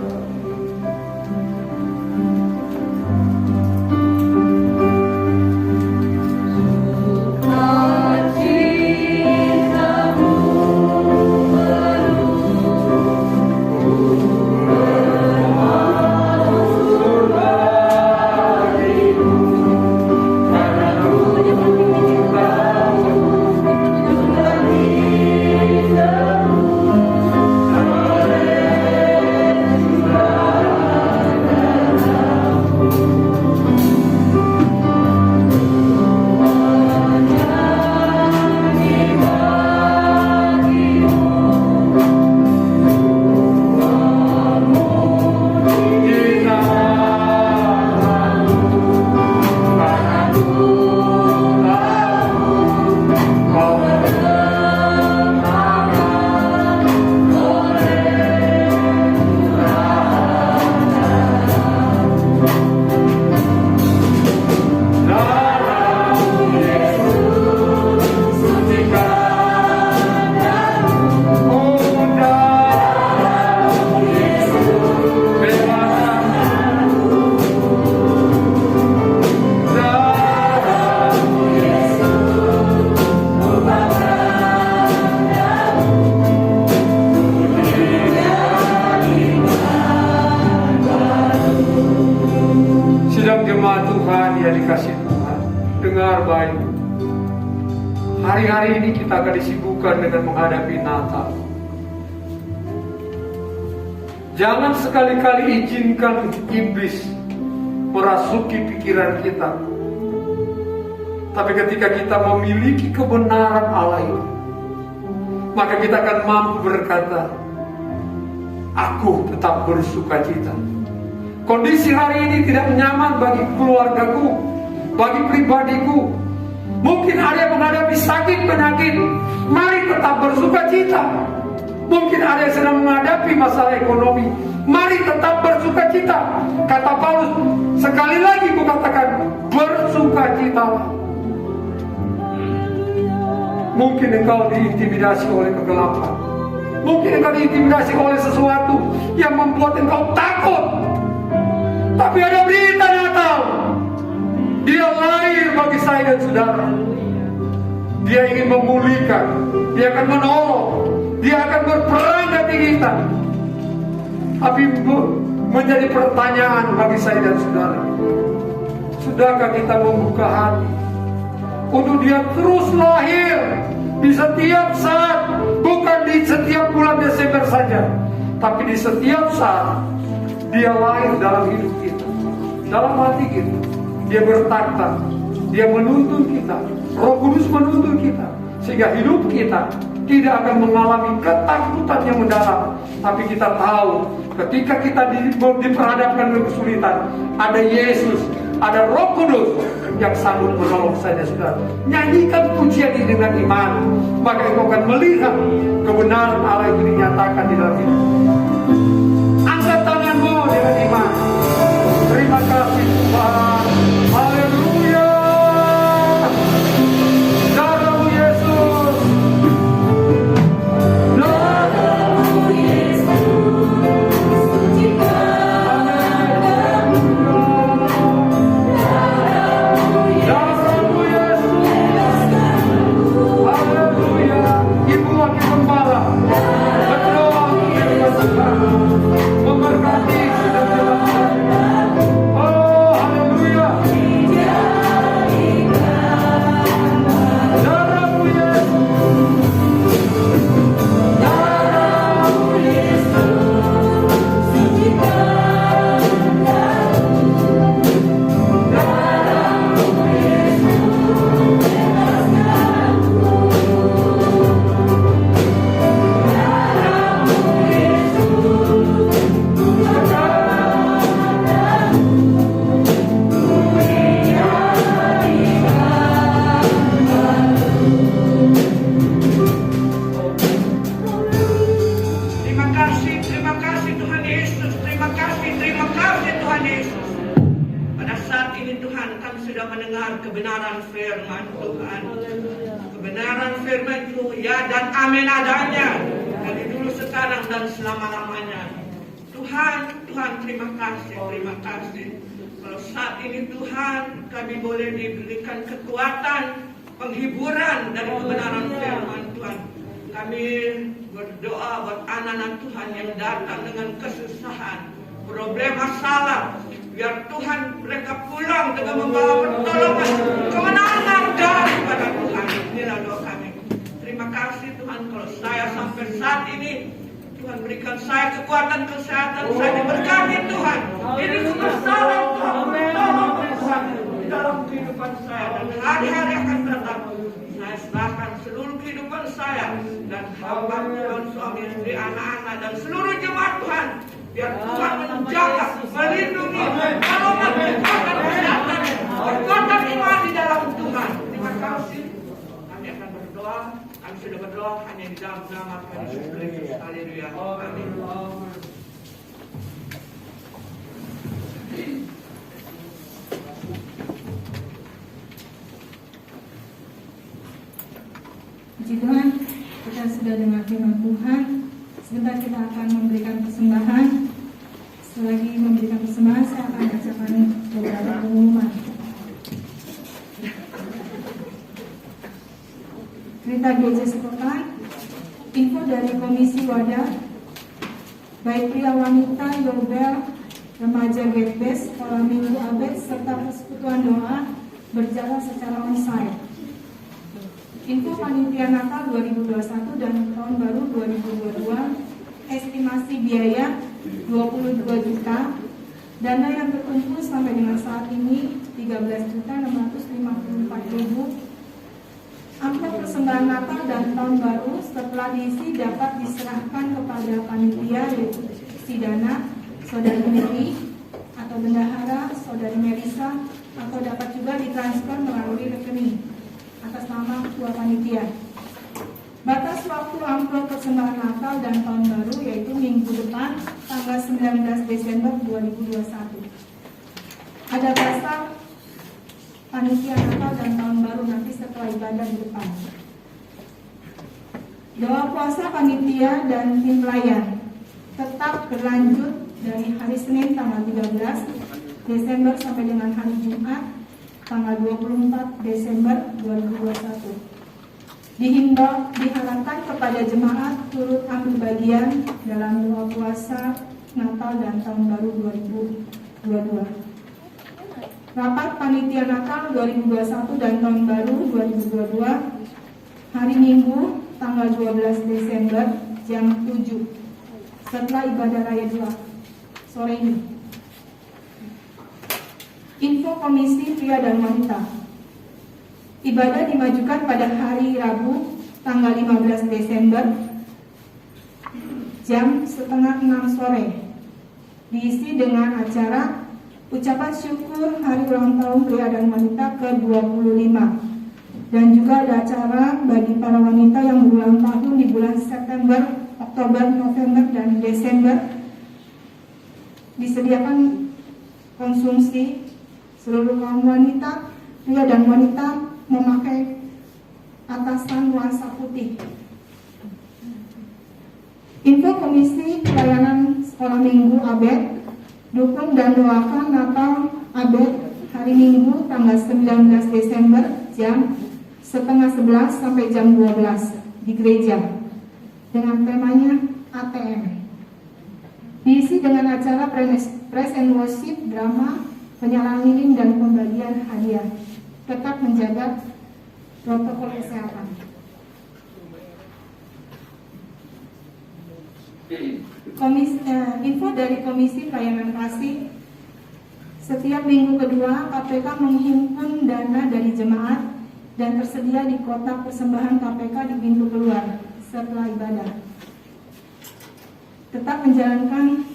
dengar baik. Hari-hari ini kita akan disibukkan dengan menghadapi Natal. Jangan sekali-kali izinkan iblis merasuki pikiran kita. Tapi ketika kita memiliki kebenaran Allah itu, maka kita akan mampu berkata, aku tetap bersukacita. Kondisi hari ini tidak nyaman bagi keluargaku, bagi pribadiku. Mungkin ada yang menghadapi sakit penyakit, mari tetap bersukacita. Mungkin ada yang sedang menghadapi masalah ekonomi, mari tetap bersukacita. Kata Paulus, sekali lagi kukatakan, bersukacitalah. Mungkin engkau diintimidasi oleh kegelapan, mungkin engkau diintimidasi oleh sesuatu yang membuat engkau takut. Tapi ada berita Natal. Dia lahir bagi saya dan saudara. Dia ingin memulihkan, dia akan menolong, dia akan berperan bagi kita. Tapi menjadi pertanyaan bagi saya dan saudara, sudahkah kita membuka hati untuk dia terus lahir di setiap saat, bukan di setiap bulan Desember saja, tapi di setiap saat dia lahir dalam hidup kita, dalam hati kita. Dia bertakhta, dia menuntun kita, Roh Kudus menuntun kita, sehingga hidup kita tidak akan mengalami ketakutan yang mendalam. Tapi kita tahu, ketika kita diperhadapkan dengan kesulitan, ada Yesus, ada Roh Kudus yang sanggup menolong saya, saudara. Nyanyikan pujian ini dengan iman, maka engkau akan melihat kebenaran Allah itu dinyatakan di dalam hidup. Angkat tanganmu dengan iman. Terima kasih Tuhan. Haleluya. Darahmu Yesus. Darahmu Yesus. Darahmu Yesus. Haleluya. Ibu wakil gembala berdoa untuk kita memberkati sedang dalam. Oh haleluya. Darahmu Yesus. Darahmu Yesus. Terima kasih Tuhan Yesus. Terima kasih Tuhan Yesus. Pada saat ini Tuhan, kami sudah mendengar kebenaran firman Tuhan. Kebenaran firman itu ya dan amin adanya, dari dulu, sekarang dan selama-lamanya. Tuhan, terima kasih. Kalau saat ini Tuhan, kami boleh diberikan kekuatan, penghiburan dari kebenaran firman Tuhan. Kami berdoa buat anak-anak Tuhan yang datang dengan kesusahan, problem, masalah. Biar Tuhan mereka pulang dengan membawa pertolongan, kemenangan daripada Tuhan. Inilah doa kami. Terima kasih Tuhan, kalau saya sampai saat ini Tuhan berikan saya kekuatan, kesehatan, saya diberkati Tuhan. Ini kebesaran Tuhan, tolong Tuhan dalam kehidupan saya, dan hari-hari akan datang. Saya serahkan seluruh kehidupan saya dan hamba Tuhan, suami, istri, anak-anak, dan seluruh jemaat Tuhan. Biar Tuhan menjaga, melindungi, menolong, kekuatan kesehatan, kekuatan iman di dalam Tuhan. Terima kasih. Kami akan berdoa. Kami sudah berdoa hanya di dalam nama Tuhan Yesus Kristus. Haleluya. Amin. Puji Tuhan, kita sudah dengar firman Tuhan. Sebentar kita akan memberikan persembahan. Selagi memberikan persembahan, saya akan bacakan beberapa pengumuman. Berita GC Sekolah, info dari Komisi Wadah, baik pria wanita, Yobel, remaja Getbes, sekolah minggu Abed, serta persekutuan doa berjalan secara onsite. Info panitia Natal 2021 dan tahun baru 2022, estimasi biaya 22 juta. Dana yang terkumpul sampai dengan saat ini 13.654.000. Amplop persembahan Natal dan tahun baru setelah diisi dapat diserahkan kepada panitia, yaitu isi dana saudari Mary atau bendahara saudari Melisa, atau dapat juga ditransfer melalui rekening atas nama ketua panitia. Batas waktu amplop persembahan Natal dan tahun baru yaitu minggu depan tanggal 19 Desember 2021. Ada dasar panitia Natal dan tahun baru nanti setelah ibadah di depan. Doa puasa panitia dan tim pelayan tetap berlanjut dari hari Senin tanggal 13 Desember sampai dengan hari Jumat tanggal 24 Desember 2021. Diharapkan kepada jemaat turut ambil bagian dalam doa puasa Natal dan tahun baru 2022. Rapat panitia Natal 2021 dan tahun baru 2022 hari Minggu tanggal 12 Desember jam 7 setelah ibadah raya 2 sore ini. Info Komisi Pria dan Wanita. Ibadah dimajukan pada hari Rabu tanggal 15 Desember jam 5:30 sore. Diisi dengan acara ucapan syukur hari ulang tahun pria dan wanita ke-25. Dan juga ada acara bagi para wanita yang berulang tahun di bulan September, Oktober, November, dan Desember. Disediakan konsumsi seluruh kaum wanita, pria dan wanita memakai atasan nuansa putih. Info Komisi Pelayanan Sekolah Minggu ABED, dukung dan doakan Natal ABED hari Minggu tanggal 19 Desember jam 10:30 sampai jam 12 di gereja dengan temanya ATM. Diisi dengan acara praise and worship, drama, penyalaan lilin, dan pembagian hadiah. Tetap menjaga protokol kesehatan. Info dari Komisi Pelayanan Kasih. Setiap minggu kedua KPK menghimpun dana dari jemaat dan tersedia di kotak persembahan KPK di pintu keluar setelah ibadah. Tetap menjalankan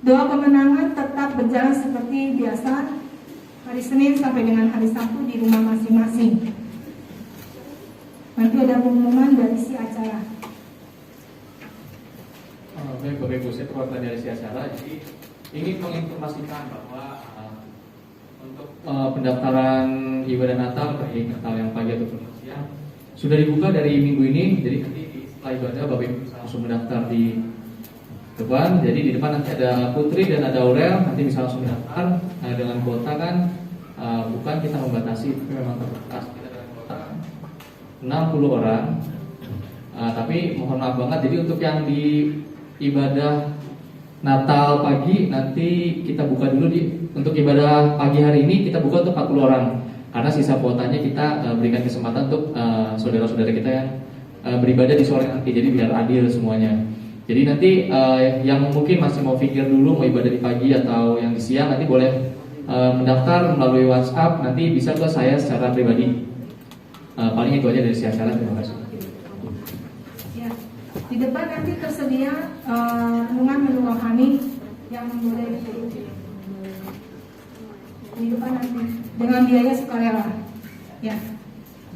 doa kemenangan, tetap berjalan seperti biasa hari Senin sampai dengan hari Sabtu di rumah masing-masing. Nanti ada pengumuman dari si acara. Baik, Bapak Ibu, saya perwakilan dari si acara. Jadi ingin menginformasikan bahwa untuk pendaftaran ibadah Natal, baik Natal yang pagi ataupun siang, sudah dibuka dari minggu ini. Jadi nanti setelah ibadah Bapak Ibu bisa langsung mendaftar di depan. Jadi di depan nanti ada Putri dan ada Aurel, nanti bisa langsung mendaftar. Dengan kuota kan bukan kita membatasi, tapi memang terbatas. Kita dengan kuota 60 orang. Tapi mohon maaf banget, jadi untuk yang di ibadah Natal pagi nanti kita buka dulu untuk ibadah pagi hari ini kita buka untuk 40 orang. Karena sisa kuotanya kita berikan kesempatan untuk saudara-saudara kita yang beribadah di sore nanti. Jadi biar adil semuanya. Jadi nanti yang mungkin masih mau pikir dulu mau ibadah di pagi atau yang di siang, nanti boleh mendaftar melalui WhatsApp, nanti bisa ke saya secara pribadi. Paling itu aja dari si acara. Terima kasih. Ya, di depan nanti tersedia dengan menu rohani yang boleh di depan nanti dengan biaya sukarela. Ya,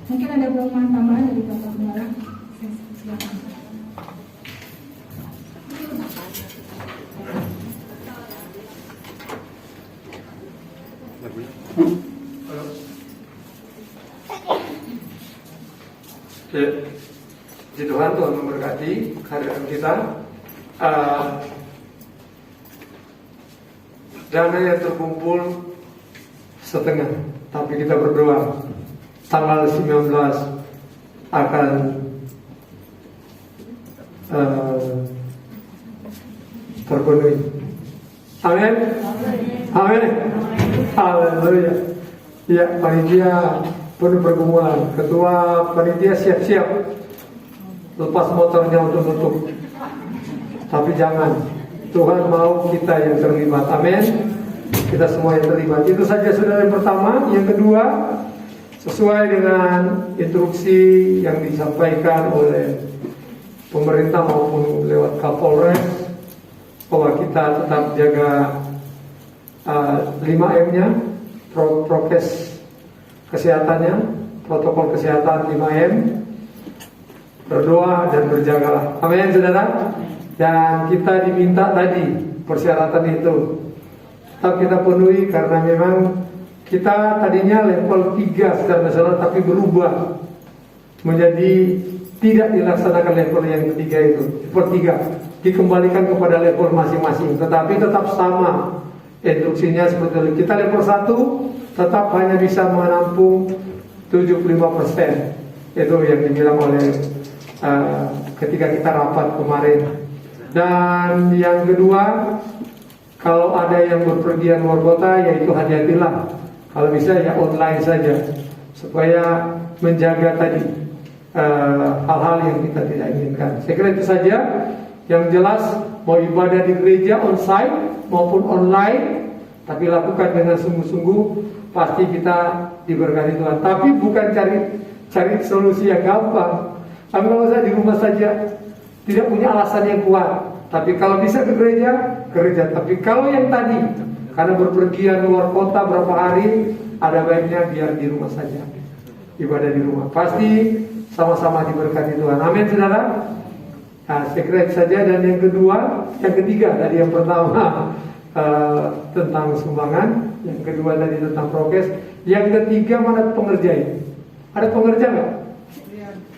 mungkin ada pengumuman tambahan dari Bapak Gembala. Silakan. Oke, di Tuhan memberkati kehadiran kita. Dana yang terkumpul setengah, tapi kita berdoa tanggal 19 akan terpenuhi. Amin. Amin. Haleluya. Ya, panitia penuh pergumulan. Ketua panitia siap-siap lepas motornya untuk nutup. Tapi jangan. Tuhan mau kita yang terlibat. Amin. Kita semua yang terlibat. Itu saja saudara yang pertama. Yang kedua, sesuai dengan instruksi yang disampaikan oleh pemerintah maupun lewat Kapolres, bahwa kita tetap jaga 5M-nya, prokes kesehatannya, protokol kesehatan 5M, berdoa dan berjagalah. Amin, saudara. Dan kita diminta tadi persyaratan itu tetap kita penuhi, karena memang kita tadinya level 3 secara nasional, tapi berubah menjadi tidak dilaksanakan level yang ketiga itu. Level 3 dikembalikan kepada level masing-masing, tetapi tetap sama instruksinya seperti itu. Kita level 1 tetap hanya bisa menampung 75%. Itu yang dibilang oleh ketika kita rapat kemarin. Dan yang kedua, kalau ada yang berpergian luar kota, yaitu hati-hatilah. Kalau bisa ya online saja, supaya menjaga tadi hal-hal yang kita tidak inginkan. Saya kira itu saja. Yang jelas, mau ibadah di gereja on-site maupun online, tapi lakukan dengan sungguh-sungguh, pasti kita diberkati Tuhan. Tapi bukan cari solusi yang gampang. Tapi kalau saya di rumah saja, tidak punya alasan yang kuat. Tapi kalau bisa ke gereja. Tapi kalau yang tadi, karena berpergian luar kota berapa hari, ada baiknya biar di rumah saja. Ibadah di rumah. Pasti sama-sama diberkati Tuhan. Amin, saudara. Nah, saya kira itu saja. Dan yang ketiga tadi, yang pertama tentang sumbangan, yang kedua tadi tentang prokes, yang ketiga mana pengerja ini? Ada pengerja nggak?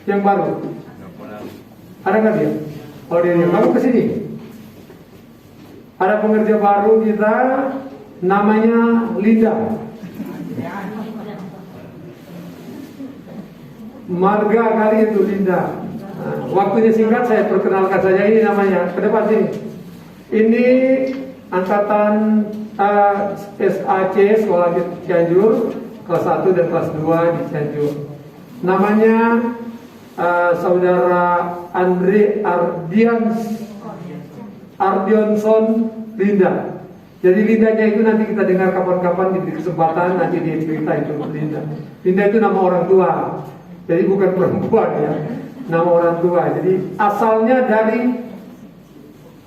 Yang baru? Ada nggak dia? Oh, dia kamu kesini. Ada pengerja baru kita, namanya Linda. Marga kali itu Linda. Nah, waktunya singkat, saya perkenalkan saja. Ini namanya, ke depan sini. Ini angkatan SAC, Sekolah Cianjur, kelas 1 dan kelas 2 di Cianjur. Namanya Saudara Andre Ardionson Linda. Jadi Lindanya itu nanti kita dengar kapan-kapan, diberi kesempatan, nanti dia cerita itu Linda. Linda itu nama orang tua, jadi bukan perempuan ya, nama orang tua. Jadi asalnya dari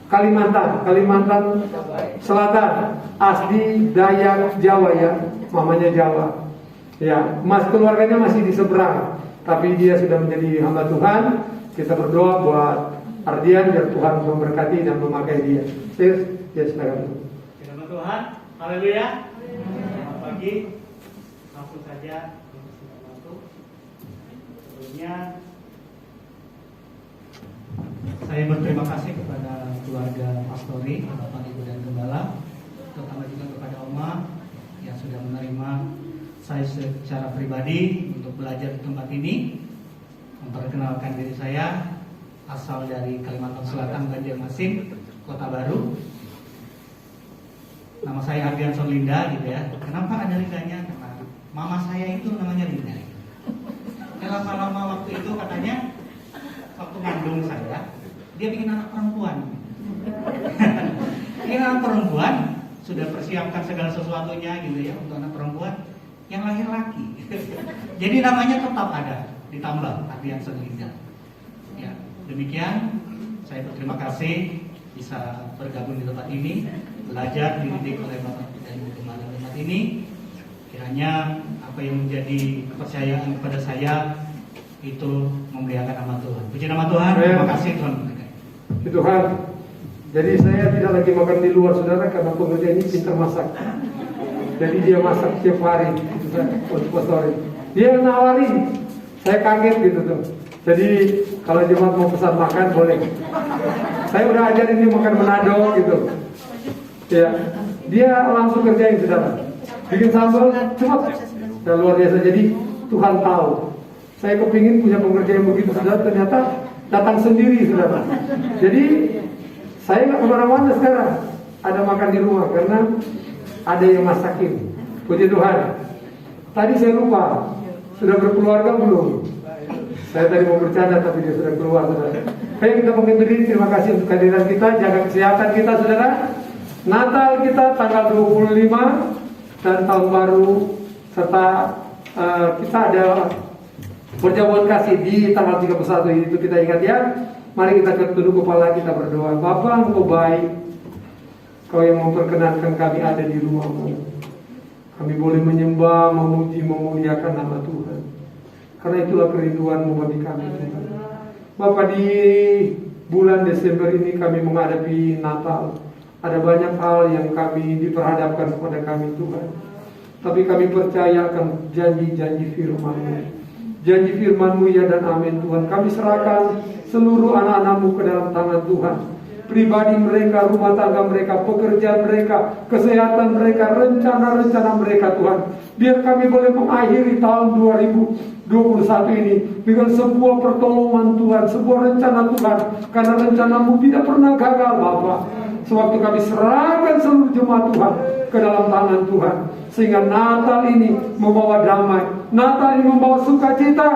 Kalimantan Selatan, asli Dayak Jawa ya, mamanya Jawa. Ya, keluarganya masih di seberang. Tapi dia sudah menjadi hamba Tuhan. Kita berdoa buat Ardian, biar Tuhan memberkati dan memakai dia. Ya, silakan. Nama Tuhan, haleluya. Selamat pagi. Langsung saja masuk. Sebelumnya saya berterima kasih kepada keluarga Pastori, Bapak Ibu dan Gembala, terutama juga kepada Oma yang sudah menerima saya secara pribadi untuk belajar di tempat ini. Memperkenalkan diri saya, asal dari Kalimantan Selatan, Banjarmasin, Kota Baru. Nama saya Ardianson Linda gitu ya. Kenapa ada Lindanya? Karena mama saya itu namanya Linda. Lama-lama waktu itu katanya, waktu ngandung saya, dia bikin anak perempuan. Ini anak perempuan, sudah persiapkan segala sesuatunya gitu ya untuk anak perempuan. Yang lahir laki. Jadi namanya tetap ada, ditambah Ardianson Linda. Ya, demikian saya berterima kasih bisa bergabung di tempat ini, belajar dididik oleh Bapak dan Ibu Gembala tempat ini. Kiranya apa yang menjadi kepercayaan kepada saya itu memuliakan nama Tuhan. Puji nama Tuhan. Terima kasih Tuhan. Tuhan. Jadi saya tidak lagi makan di luar, saudara, karena pengerja ini pintar masak. Jadi dia masak tiap hari, untuk pastori. Dia nawarin, saya kaget gitu tuh. Jadi kalau jemaat mau pesan makan boleh. Saya udah ajarin dia makan menado gitu. Ya, dia langsung kerjain, saudara. Bikin sambal cepat, dan luar biasa. Jadi Tuhan tahu. Saya kepingin punya pengerja yang begitu, saudara. Ternyata datang sendiri, saudara. Jadi saya nggak kemana-mana sekarang. Ada makan di rumah karena ada yang masakin. Puji Tuhan. Tadi saya lupa, sudah berkeluarga belum? Saya tadi mau bercanda tapi dia sudah keluar, saudara. Baik, kita bangkit berdiri. Terima kasih untuk kehadiran kita. Jaga kesehatan kita, saudara. Natal kita tanggal 25 dan tahun baru serta kita ada perjamuan kasih di tanggal 31 itu kita ingat ya. Mari kita tunduk kepala, kita berdoa. Bapa, Engkau baik, Kau yang memperkenankan kami ada di rumah-Mu. Kami boleh menyembah, memuji, memuliakan nama Tuhan. Karena itulah kerinduan-Mu bagi kami, Tuhan. Bapa, di bulan Desember ini kami menghadapi Natal. Ada banyak hal yang kami diperhadapkan kepada kami, Tuhan. Tapi kami percaya akan janji-janji firman-Mu. Janji firman-Mu ya dan amin, Tuhan. Kami serahkan seluruh anak-anak-Mu ke dalam tangan Tuhan. Pribadi mereka, rumah tangga mereka, pekerjaan mereka, kesehatan mereka, rencana-rencana mereka, Tuhan. Biar kami boleh mengakhiri tahun 2021 ini dengan sebuah pertolongan Tuhan, sebuah rencana Tuhan. Karena rencana-Mu tidak pernah gagal, Bapa. Sebab itu kami serahkan seluruh jemaat Tuhan ke dalam tangan Tuhan. Sehingga Natal ini membawa damai, Natal ini membawa sukacita.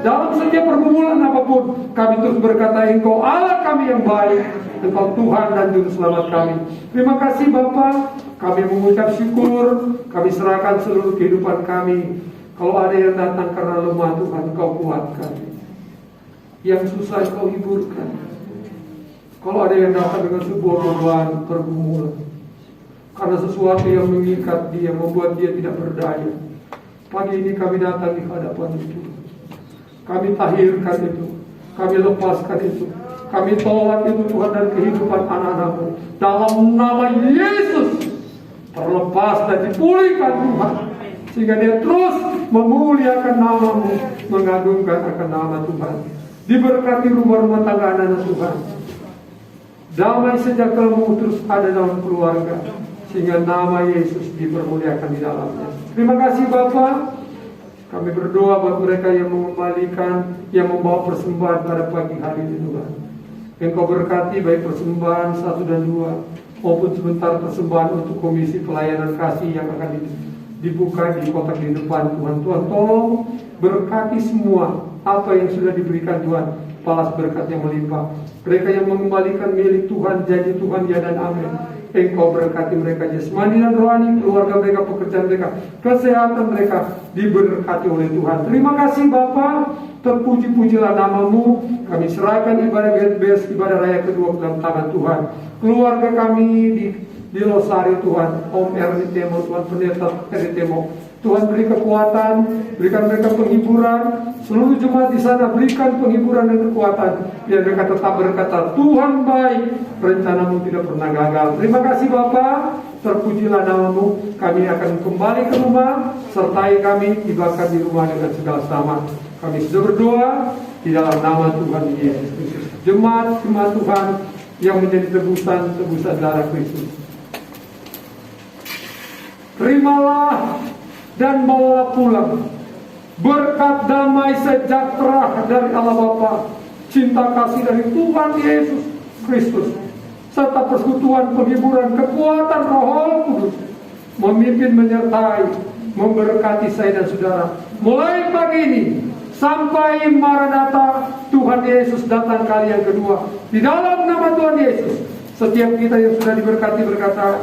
Dalam setiap pergumulan apapun, kami terus berkata, Engkau Allah kami yang baik, Engkau Tuhan dan Juru Selamat kami. Terima kasih Bapa. Kami mengucap syukur. Kami serahkan seluruh kehidupan kami. Kalau ada yang datang karena lemah, Tuhan Engkau kuatkan. Yang susah Engkau hiburkan. Kalau ada yang datang dengan sebuah beban, pergumulan, karena sesuatu yang mengikat dia, membuat dia tidak berdaya, pagi ini kami datang di hadapan itu. Kami tahirkan itu, kami lepaskan itu, kami tolak itu Tuhan dari kehidupan anak-anak-Mu. Dalam nama Yesus, terlepas dan dipulihkan Tuhan. Sehingga dia terus memuliakan nama-Mu, mengagungkan akan nama Tuhan. Diberkati rumah-rumah tangga anak-anak Tuhan. Damai sejahtera-Mu terus ada dalam keluarga, sehingga nama Yesus dipermuliakan di dalamnya. Terima kasih Bapa. Kami berdoa buat mereka yang mengembalikan, yang membawa persembahan pada pagi hari ini Tuhan. Engkau berkati baik persembahan 1 dan 2 maupun sebentar persembahan untuk komisi pelayanan kasih yang akan dibuka di kotak di depan Tuhan. Tuhan tolong berkati semua apa yang sudah diberikan Tuhan. Balas berkat yang melimpah. Mereka yang mengembalikan milik Tuhan, janji Tuhan ya dan amin. Engkau berkati mereka jasmani dan rohani, keluarga mereka, pekerjaan mereka, kesehatan mereka diberkati oleh Tuhan. Terima kasih Bapa. Terpuji-pujilah nama-Mu. Kami serahkan ibadah GetBest, ibadah raya kedua ke dalam tangan Tuhan. Keluarga kami di Losari Tuhan, Om Erni Temo, Tuhan Pendeta Erni Temo, Tuhan beri kekuatan, berikan mereka penghiburan. Seluruh jemaat di sana berikan penghiburan dan kekuatan. Biar mereka tetap berkata, Tuhan baik, rencana-Mu tidak pernah gagal. Terima kasih Bapa, terpujilah nama-Mu. Kami akan kembali ke rumah, sertai kami, tibakan di rumah dengan segala selamat. Kami sudah berdoa di dalam nama Tuhan Yesus Kristus. Jemaat Tuhan yang menjadi tebusan darah Kristus. Terimalah dan bawalah pulang berkat damai sejahtera dari Allah Bapa, cinta kasih dari Tuhan Yesus Kristus, serta persekutuan, penghiburan, kekuatan Roh Kudus memimpin, menyertai, memberkati saya dan saudara mulai pagi ini sampai Maranatha Tuhan Yesus datang kali yang kedua. Di dalam nama Tuhan Yesus, setiap kita yang sudah diberkati berkata